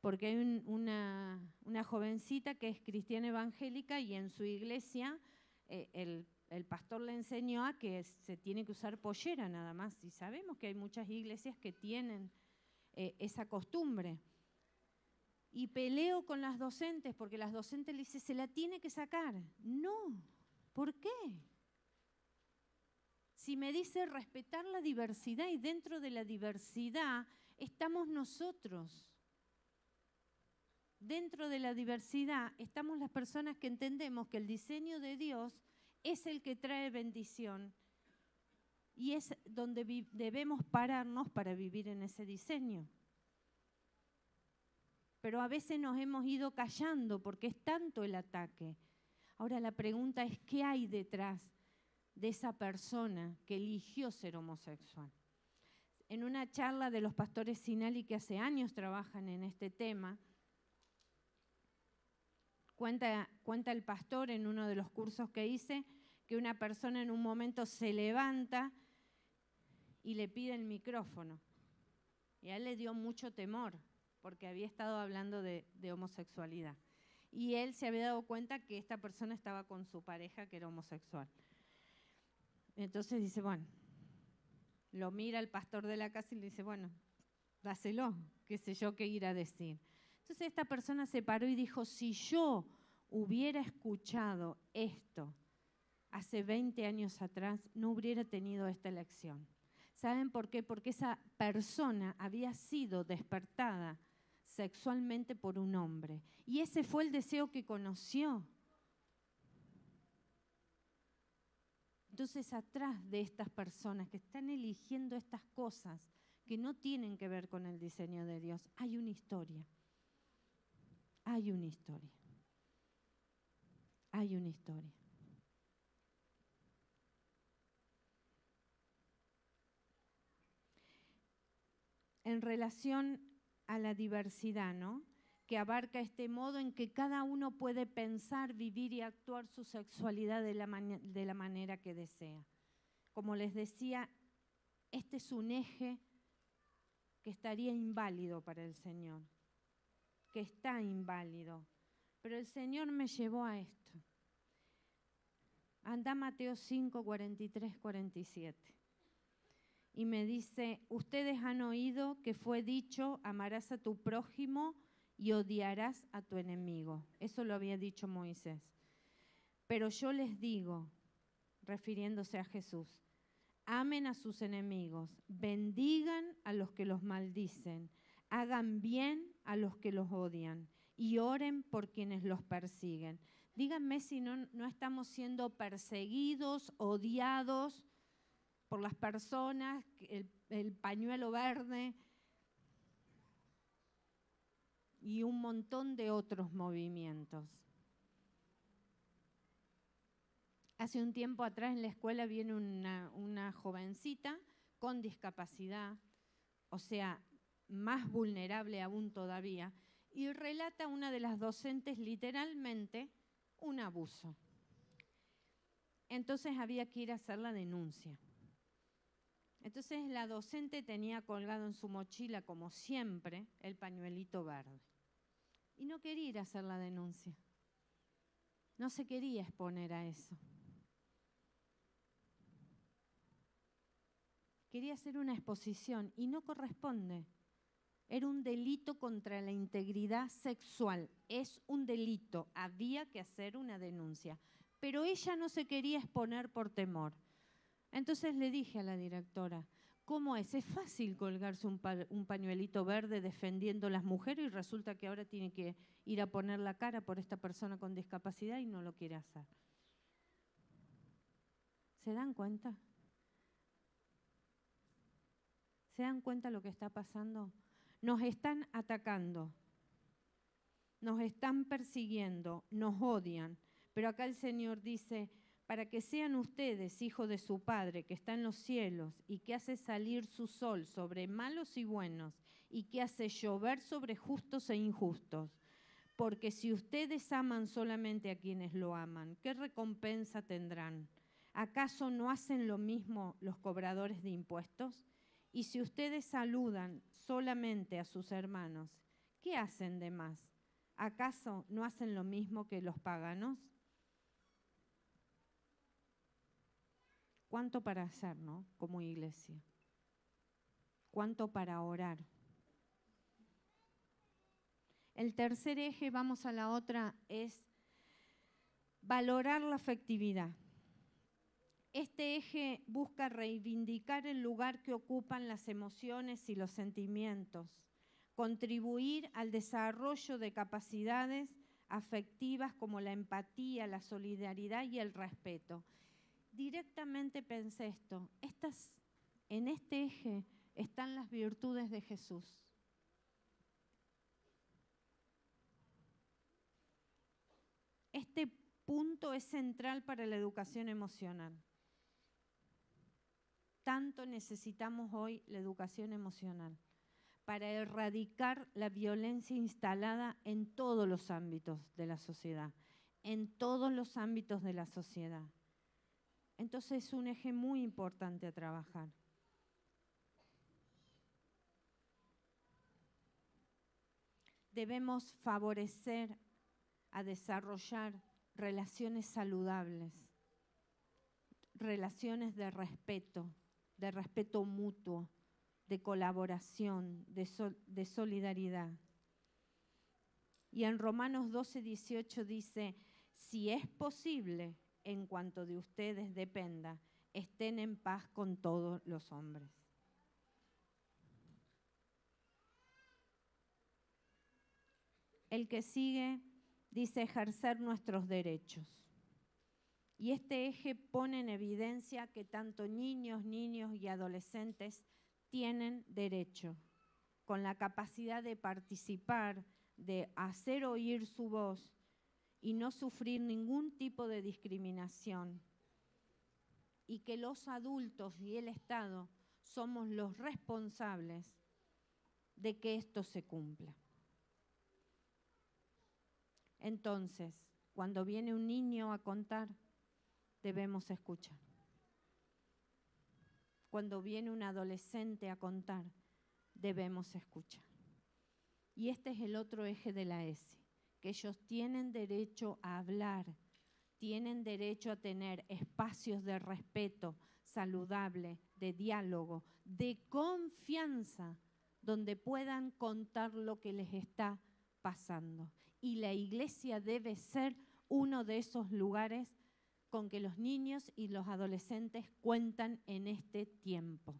porque hay una jovencita que es cristiana evangélica y en su iglesia el pastor le enseñó a que se tiene que usar pollera nada más. Y sabemos que hay muchas iglesias que tienen esa costumbre. Y peleo con las docentes porque las docentes le dicen, se la tiene que sacar. No, ¿por qué? Si me dice respetar la diversidad y dentro de la diversidad estamos nosotros. Dentro de la diversidad estamos las personas que entendemos que el diseño de Dios es el que trae bendición y es donde debemos pararnos para vivir en ese diseño. Pero a veces nos hemos ido callando porque es tanto el ataque. Ahora la pregunta es, ¿qué hay detrás de esa persona que eligió ser homosexual? En una charla de los pastores Sinali que hace años trabajan en este tema, cuenta el pastor en uno de los cursos que hice que una persona en un momento se levanta y le pide el micrófono. Y a él le dio mucho temor porque había estado hablando de homosexualidad. Y él se había dado cuenta que esta persona estaba con su pareja que era homosexual. Entonces dice, bueno, lo mira el pastor de la casa y le dice, bueno, dáselo, qué sé yo qué ir a decir. Entonces esta persona se paró y dijo, si yo hubiera escuchado esto hace 20 años atrás, no hubiera tenido esta elección. ¿Saben por qué? Porque esa persona había sido despertada sexualmente por un hombre. Y ese fue el deseo que conoció. Entonces, atrás de estas personas que están eligiendo estas cosas que no tienen que ver con el diseño de Dios, hay una historia. Hay una historia. Hay una historia. En relación a la diversidad, ¿no?, que abarca este modo en que cada uno puede pensar, vivir y actuar su sexualidad de la manera que desea. Como les decía, este es un eje que estaría inválido para el Señor, que está inválido. Pero el Señor me llevó a esto. Anda Mateo 5, 43, 47. Y me dice, ustedes han oído que fue dicho, amarás a tu prójimo y odiarás a tu enemigo. Eso lo había dicho Moisés. Pero yo les digo, refiriéndose a Jesús, amen a sus enemigos, bendigan a los que los maldicen, hagan bien a los que los odian y oren por quienes los persiguen. Díganme si no estamos siendo perseguidos, odiados por las personas, el pañuelo verde y un montón de otros movimientos. Hace un tiempo atrás en la escuela viene una jovencita con discapacidad, o sea, más vulnerable aún todavía, y relata a una de las docentes literalmente un abuso. Entonces había que ir a hacer la denuncia. Entonces la docente tenía colgado en su mochila, como siempre, el pañuelito verde. Y no quería ir a hacer la denuncia. No se quería exponer a eso. Quería hacer una exposición y no corresponde. Era un delito contra la integridad sexual. Es un delito. Había que hacer una denuncia. Pero ella no se quería exponer por temor. Entonces le dije a la directora, ¿cómo es? Es fácil colgarse un pañuelito verde defendiendo a las mujeres y resulta que ahora tiene que ir a poner la cara por esta persona con discapacidad y no lo quiere hacer. ¿Se dan cuenta? ¿Se dan cuenta lo que está pasando? Nos están atacando. nos están persiguiendo, nos odian. Pero acá el Señor dice, para que sean ustedes hijos de su Padre que está en los cielos y que hace salir su sol sobre malos y buenos y que hace llover sobre justos e injustos. Porque si ustedes aman solamente a quienes lo aman, ¿qué recompensa tendrán? ¿Acaso no hacen lo mismo los cobradores de impuestos? Y si ustedes saludan solamente a sus hermanos, ¿qué hacen de más? ¿Acaso no hacen lo mismo que los paganos? ¿Cuánto para hacer, no? Como iglesia. ¿Cuánto para orar? El tercer eje, vamos a la otra, es valorar la afectividad. Este eje busca reivindicar el lugar que ocupan las emociones y los sentimientos, contribuir al desarrollo de capacidades afectivas como la empatía, la solidaridad y el respeto. Directamente pensé esto, en este eje están las virtudes de Jesús. Este punto es central para la educación emocional. Tanto necesitamos hoy la educación emocional para erradicar la violencia instalada en todos los ámbitos de la sociedad, en todos los ámbitos de la sociedad. Entonces es un eje muy importante a trabajar. Debemos favorecer a desarrollar relaciones saludables, relaciones de respeto mutuo, de colaboración, de solidaridad. Y en Romanos 12:18 dice, si es posible, en cuanto de ustedes dependa, estén en paz con todos los hombres. El que sigue dice ejercer nuestros derechos. Y este eje pone en evidencia que tanto niños y adolescentes tienen derecho, con la capacidad de participar, de hacer oír su voz y no sufrir ningún tipo de discriminación. Y que los adultos y el Estado somos los responsables de que esto se cumpla. Entonces, cuando viene un niño a contar, debemos escuchar. Cuando viene un adolescente a contar, debemos escuchar. Y este es el otro eje de la ESI, que ellos tienen derecho a hablar, tienen derecho a tener espacios de respeto saludable, de diálogo, de confianza, donde puedan contar lo que les está pasando. Y la iglesia debe ser uno de esos lugares con que los niños y los adolescentes cuentan en este tiempo.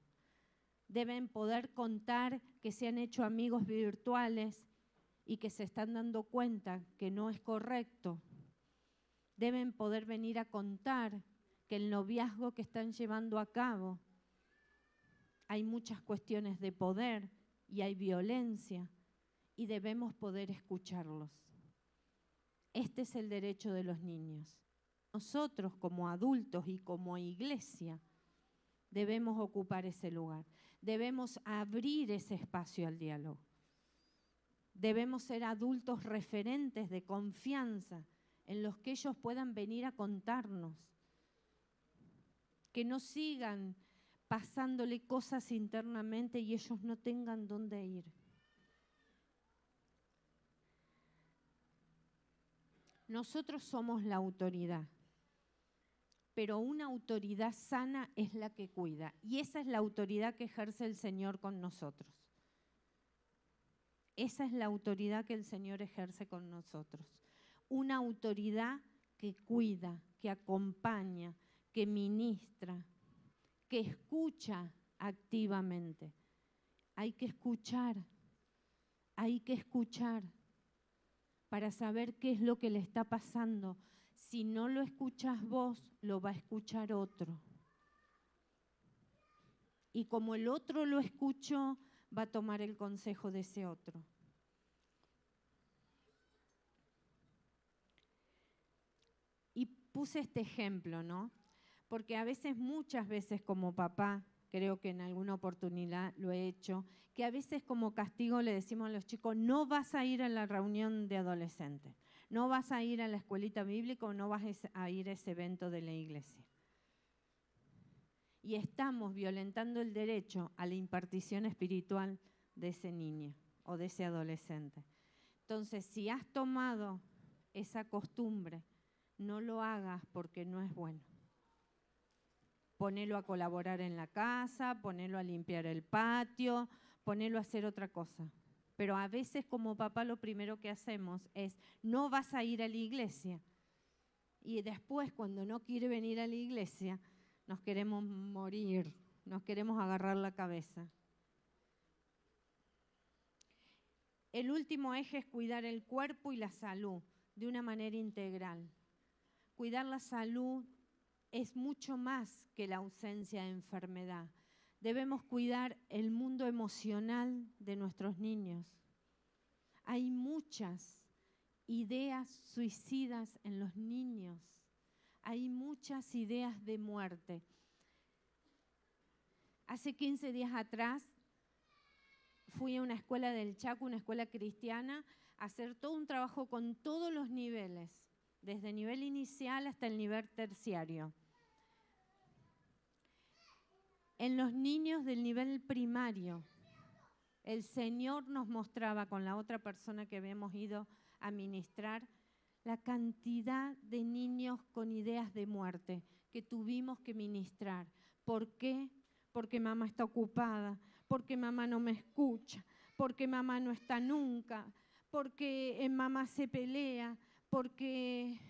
Deben poder contar que se han hecho amigos virtuales y que se están dando cuenta que no es correcto. Deben poder venir a contar que el noviazgo que están llevando a cabo hay muchas cuestiones de poder y hay violencia y debemos poder escucharlos. Este es el derecho de los niños. Nosotros como adultos y como iglesia debemos ocupar ese lugar. Debemos abrir ese espacio al diálogo. Debemos ser adultos referentes de confianza en los que ellos puedan venir a contarnos. Que no sigan pasándole cosas internamente y ellos no tengan dónde ir. Nosotros somos la autoridad, pero una autoridad sana es la que cuida, y esa es la autoridad que ejerce el Señor con nosotros. Esa es la autoridad que el Señor ejerce con nosotros. Una autoridad que cuida, que acompaña, que ministra, que escucha activamente. Hay que escuchar para saber qué es lo que le está pasando. Si no lo escuchas vos, lo va a escuchar otro. Y como el otro lo escuchó, va a tomar el consejo de ese otro. puse este ejemplo, ¿no? Porque a veces, muchas veces como papá, creo que en alguna oportunidad lo he hecho, que a veces como castigo le decimos a los chicos, no vas a ir a la reunión de adolescentes, no vas a ir a la escuelita bíblica o no vas a ir a ese evento de la iglesia. Y estamos violentando el derecho a la impartición espiritual de ese niño o de ese adolescente. Entonces, si has tomado esa costumbre, no lo hagas porque no es bueno. Ponelo a colaborar en la casa, ponelo a limpiar el patio, ponelo a hacer otra cosa. Pero a veces como papá lo primero que hacemos es, no vas a ir a la iglesia. Y después, cuando no quiere venir a la iglesia, nos queremos morir, nos queremos agarrar la cabeza. El último eje es cuidar el cuerpo y la salud de una manera integral. Cuidar la salud es mucho más que la ausencia de enfermedad. Debemos cuidar el mundo emocional de nuestros niños. Hay muchas ideas suicidas en los niños. Hay muchas ideas de muerte. Hace 15 días atrás fui a una escuela del Chaco, una escuela cristiana, a hacer todo un trabajo con todos los niveles, desde el nivel inicial hasta el nivel terciario. En los niños del nivel primario, el Señor nos mostraba con la otra persona que habíamos ido a ministrar la cantidad de niños con ideas de muerte que tuvimos que ministrar. ¿Por qué? Porque mamá está ocupada, porque mamá no me escucha, porque mamá no está nunca, porque mamá se pelea, porque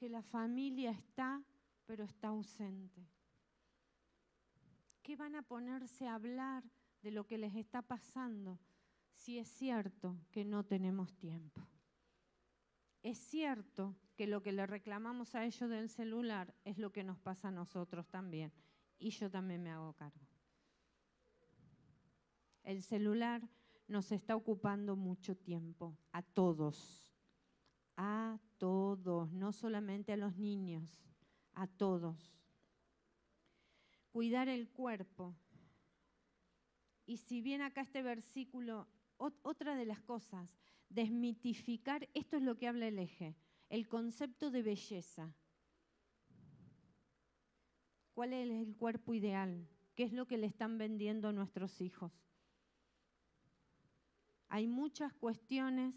la familia está, pero está ausente. ¿Qué van a ponerse a hablar de lo que les está pasando si es cierto que no tenemos tiempo? Es cierto que lo que le reclamamos a ellos del celular es lo que nos pasa a nosotros también, y yo también me hago cargo. El celular nos está ocupando mucho tiempo, a todos, no solamente a los niños, a todos. Cuidar el cuerpo. Y si bien acá este versículo, otra de las cosas, desmitificar, esto es lo que habla el eje, el concepto de belleza. ¿Cuál es el cuerpo ideal? ¿Qué es lo que le están vendiendo a nuestros hijos? Hay muchas cuestiones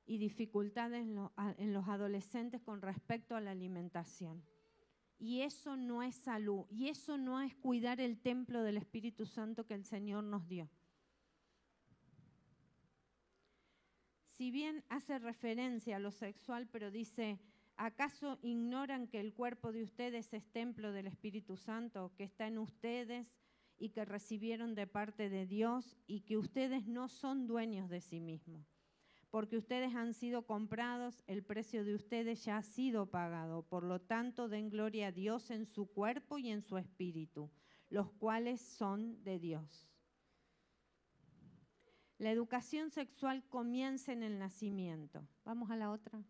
y dificultades en los adolescentes con respecto a la alimentación. Y eso no es salud, y eso no es cuidar el templo del Espíritu Santo que el Señor nos dio. Si bien hace referencia a lo sexual, pero dice, ¿acaso ignoran que el cuerpo de ustedes es templo del Espíritu Santo, que está en ustedes y que recibieron de parte de Dios, y que ustedes no son dueños de sí mismos? Porque ustedes han sido comprados, el precio de ustedes ya ha sido pagado. Por lo tanto, den gloria a Dios en su cuerpo y en su espíritu, los cuales son de Dios. La educación sexual comienza en el nacimiento. Vamos a la otra.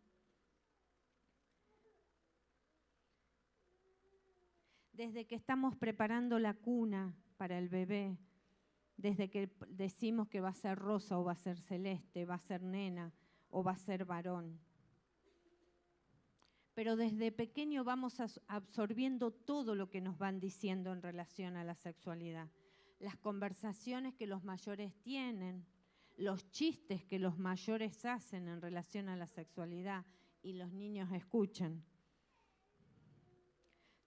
Desde que estamos preparando la cuna para el bebé, desde que decimos que va a ser rosa o va a ser celeste, va a ser nena o va a ser varón. Pero desde pequeño vamos absorbiendo todo lo que nos van diciendo en relación a la sexualidad. Las conversaciones que los mayores tienen, los chistes que los mayores hacen en relación a la sexualidad y los niños escuchan.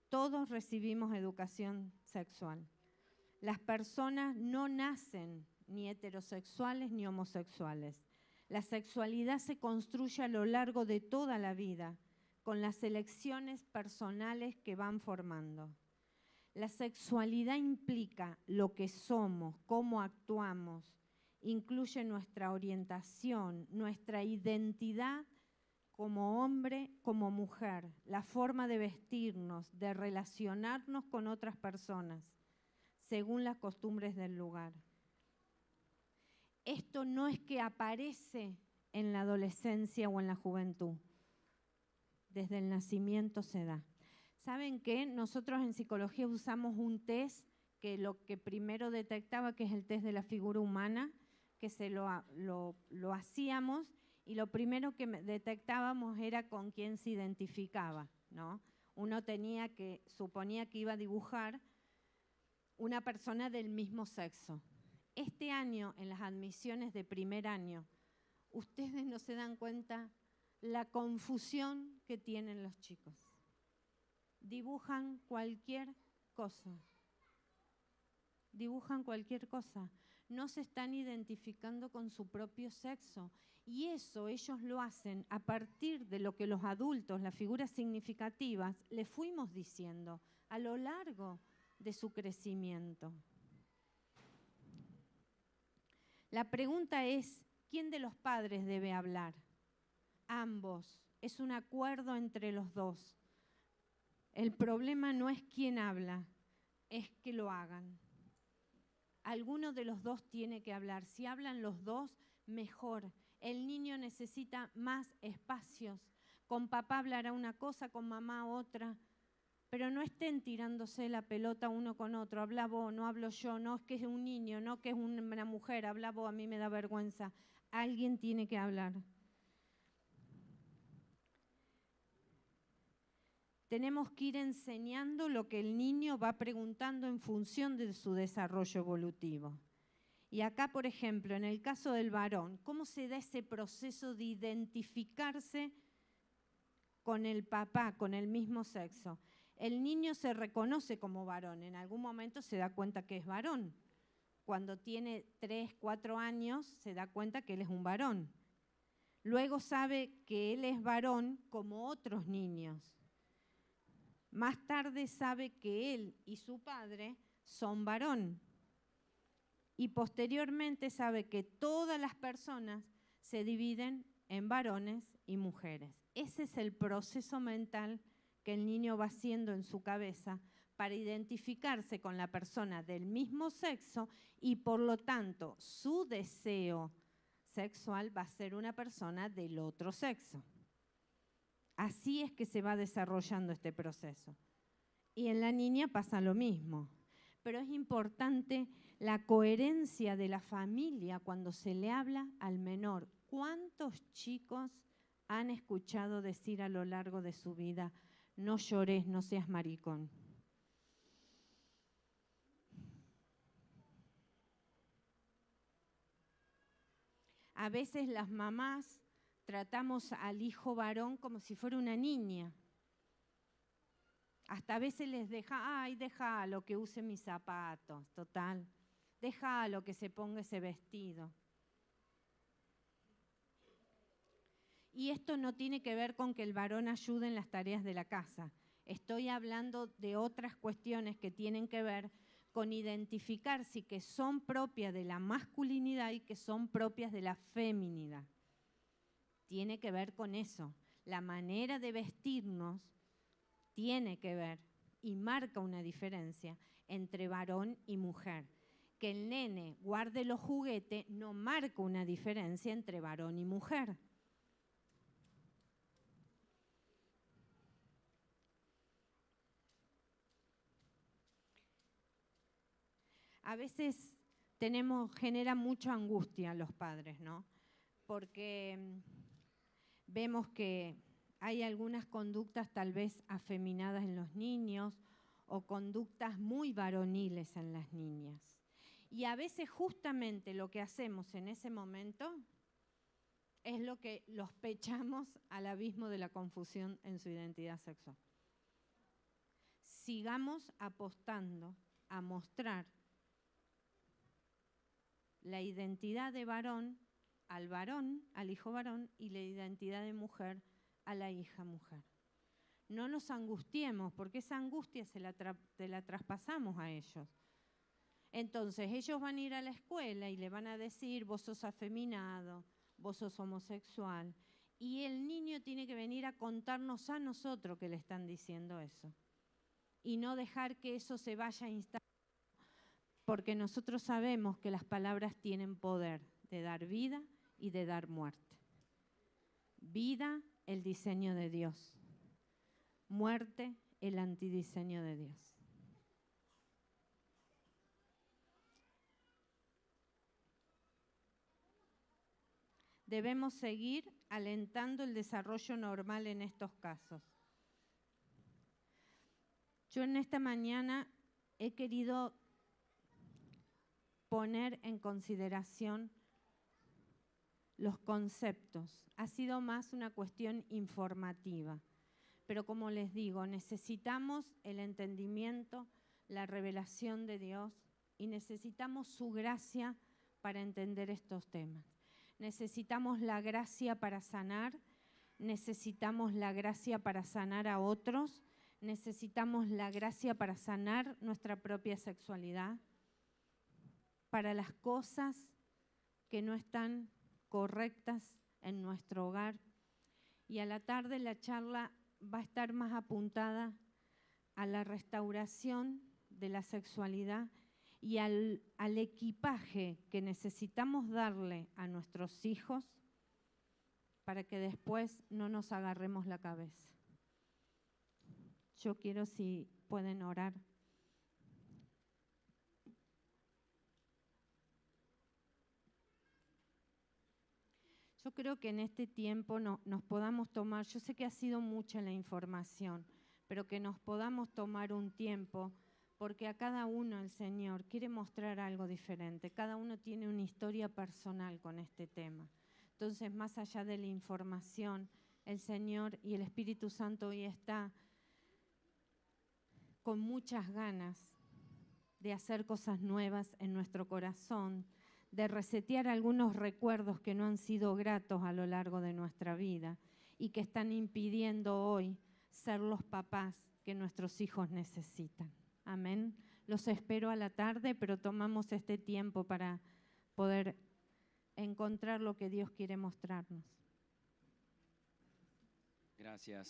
Todos recibimos educación sexual. Las personas no nacen ni heterosexuales ni homosexuales. La sexualidad se construye a lo largo de toda la vida, con las elecciones personales que van formando. La sexualidad implica lo que somos, cómo actuamos, incluye nuestra orientación, nuestra identidad como hombre, como mujer, la forma de vestirnos, de relacionarnos con otras personas, según las costumbres del lugar. Esto no es que aparece en la adolescencia o en la juventud. desde el nacimiento se da. ¿Saben qué? Nosotros en psicología usamos un test que lo que primero detectaba, que es el test de la figura humana, que lo hacíamos y lo primero que detectábamos era con quién se identificaba, ¿no? Uno suponía que iba a dibujar una persona del mismo sexo. Este año, en las admisiones de primer año, ustedes no se dan cuenta la confusión que tienen los chicos. Dibujan cualquier cosa. Dibujan cualquier cosa. No se están identificando con su propio sexo. Y eso ellos lo hacen a partir de lo que los adultos, las figuras significativas, les fuimos diciendo a lo largo de su crecimiento. La pregunta es, ¿quién de los padres debe hablar? Ambos. Es un acuerdo entre los dos. El problema no es quién habla, es que lo hagan. Alguno de los dos tiene que hablar. Si hablan los dos, mejor. El niño necesita más espacios. Con papá hablará una cosa, con mamá otra. Pero no estén tirándose la pelota uno con otro. Habla vos, no hablo yo. No es que es un niño, no que es una mujer. Habla vos, a mí me da vergüenza. Alguien tiene que hablar. Tenemos que ir enseñando lo que el niño va preguntando en función de su desarrollo evolutivo. Y acá, por ejemplo, en el caso del varón, ¿cómo se da ese proceso de identificarse con el papá, con el mismo sexo? El niño se reconoce como varón, en algún momento se da cuenta que es varón. Cuando tiene 3, 4 años, se da cuenta que él es un varón. Luego sabe que él es varón como otros niños. Más tarde sabe que él y su padre son varón. Y posteriormente sabe que todas las personas se dividen en varones y mujeres. Ese es el proceso mental que el niño va haciendo en su cabeza para identificarse con la persona del mismo sexo y por lo tanto su deseo sexual va a ser una persona del otro sexo. Así es que se va desarrollando este proceso. Y en la niña pasa lo mismo. Pero es importante la coherencia de la familia cuando se le habla al menor. ¿Cuántos chicos han escuchado decir a lo largo de su vida, no llores, no seas maricón? A veces las mamás tratamos al hijo varón como si fuera una niña. Hasta a veces les déjalo que use mis zapatos, total. Déjalo que se ponga ese vestido. Y esto no tiene que ver con que el varón ayude en las tareas de la casa. Estoy hablando de otras cuestiones que tienen que ver con identificar si que son propias de la masculinidad y que son propias de la feminidad. Tiene que ver con eso. La manera de vestirnos tiene que ver y marca una diferencia entre varón y mujer. Que el nene guarde los juguetes no marca una diferencia entre varón y mujer. A veces genera mucha angustia a los padres, ¿no? Porque vemos que hay algunas conductas tal vez afeminadas en los niños o conductas muy varoniles en las niñas. Y a veces justamente lo que hacemos en ese momento es lo que los pechamos al abismo de la confusión en su identidad sexual. Sigamos apostando a mostrar la identidad de varón, al hijo varón, y la identidad de mujer a la hija mujer. No nos angustiemos, porque esa angustia se la traspasamos a ellos. Entonces ellos van a ir a la escuela y le van a decir, vos sos afeminado, vos sos homosexual. Y el niño tiene que venir a contarnos a nosotros que le están diciendo eso. Y no dejar que eso se vaya a instalar, porque nosotros sabemos que las palabras tienen poder de dar vida y de dar muerte. Vida, el diseño de Dios. muerte, el antidiseño de Dios. Debemos seguir alentando el desarrollo normal en estos casos. Yo en esta mañana he querido poner en consideración los conceptos. Ha sido más una cuestión informativa. Pero como les digo, necesitamos el entendimiento, la revelación de Dios y necesitamos su gracia para entender estos temas. Necesitamos la gracia para sanar, necesitamos la gracia para sanar a otros, necesitamos la gracia para sanar nuestra propia sexualidad, para las cosas que no están correctas en nuestro hogar. Y a la tarde la charla va a estar más apuntada a la restauración de la sexualidad y al equipaje que necesitamos darle a nuestros hijos para que después no nos agarremos la cabeza. Yo quiero, si pueden orar. Yo creo que en este tiempo nos podamos tomar, yo sé que ha sido mucha la información, pero que nos podamos tomar un tiempo, porque a cada uno el Señor quiere mostrar algo diferente. Cada uno tiene una historia personal con este tema. Entonces, más allá de la información, el Señor y el Espíritu Santo hoy está con muchas ganas de hacer cosas nuevas en nuestro corazón, de resetear algunos recuerdos que no han sido gratos a lo largo de nuestra vida y que están impidiendo hoy ser los papás que nuestros hijos necesitan. Amén. Los espero a la tarde, pero tomamos este tiempo para poder encontrar lo que Dios quiere mostrarnos. Gracias.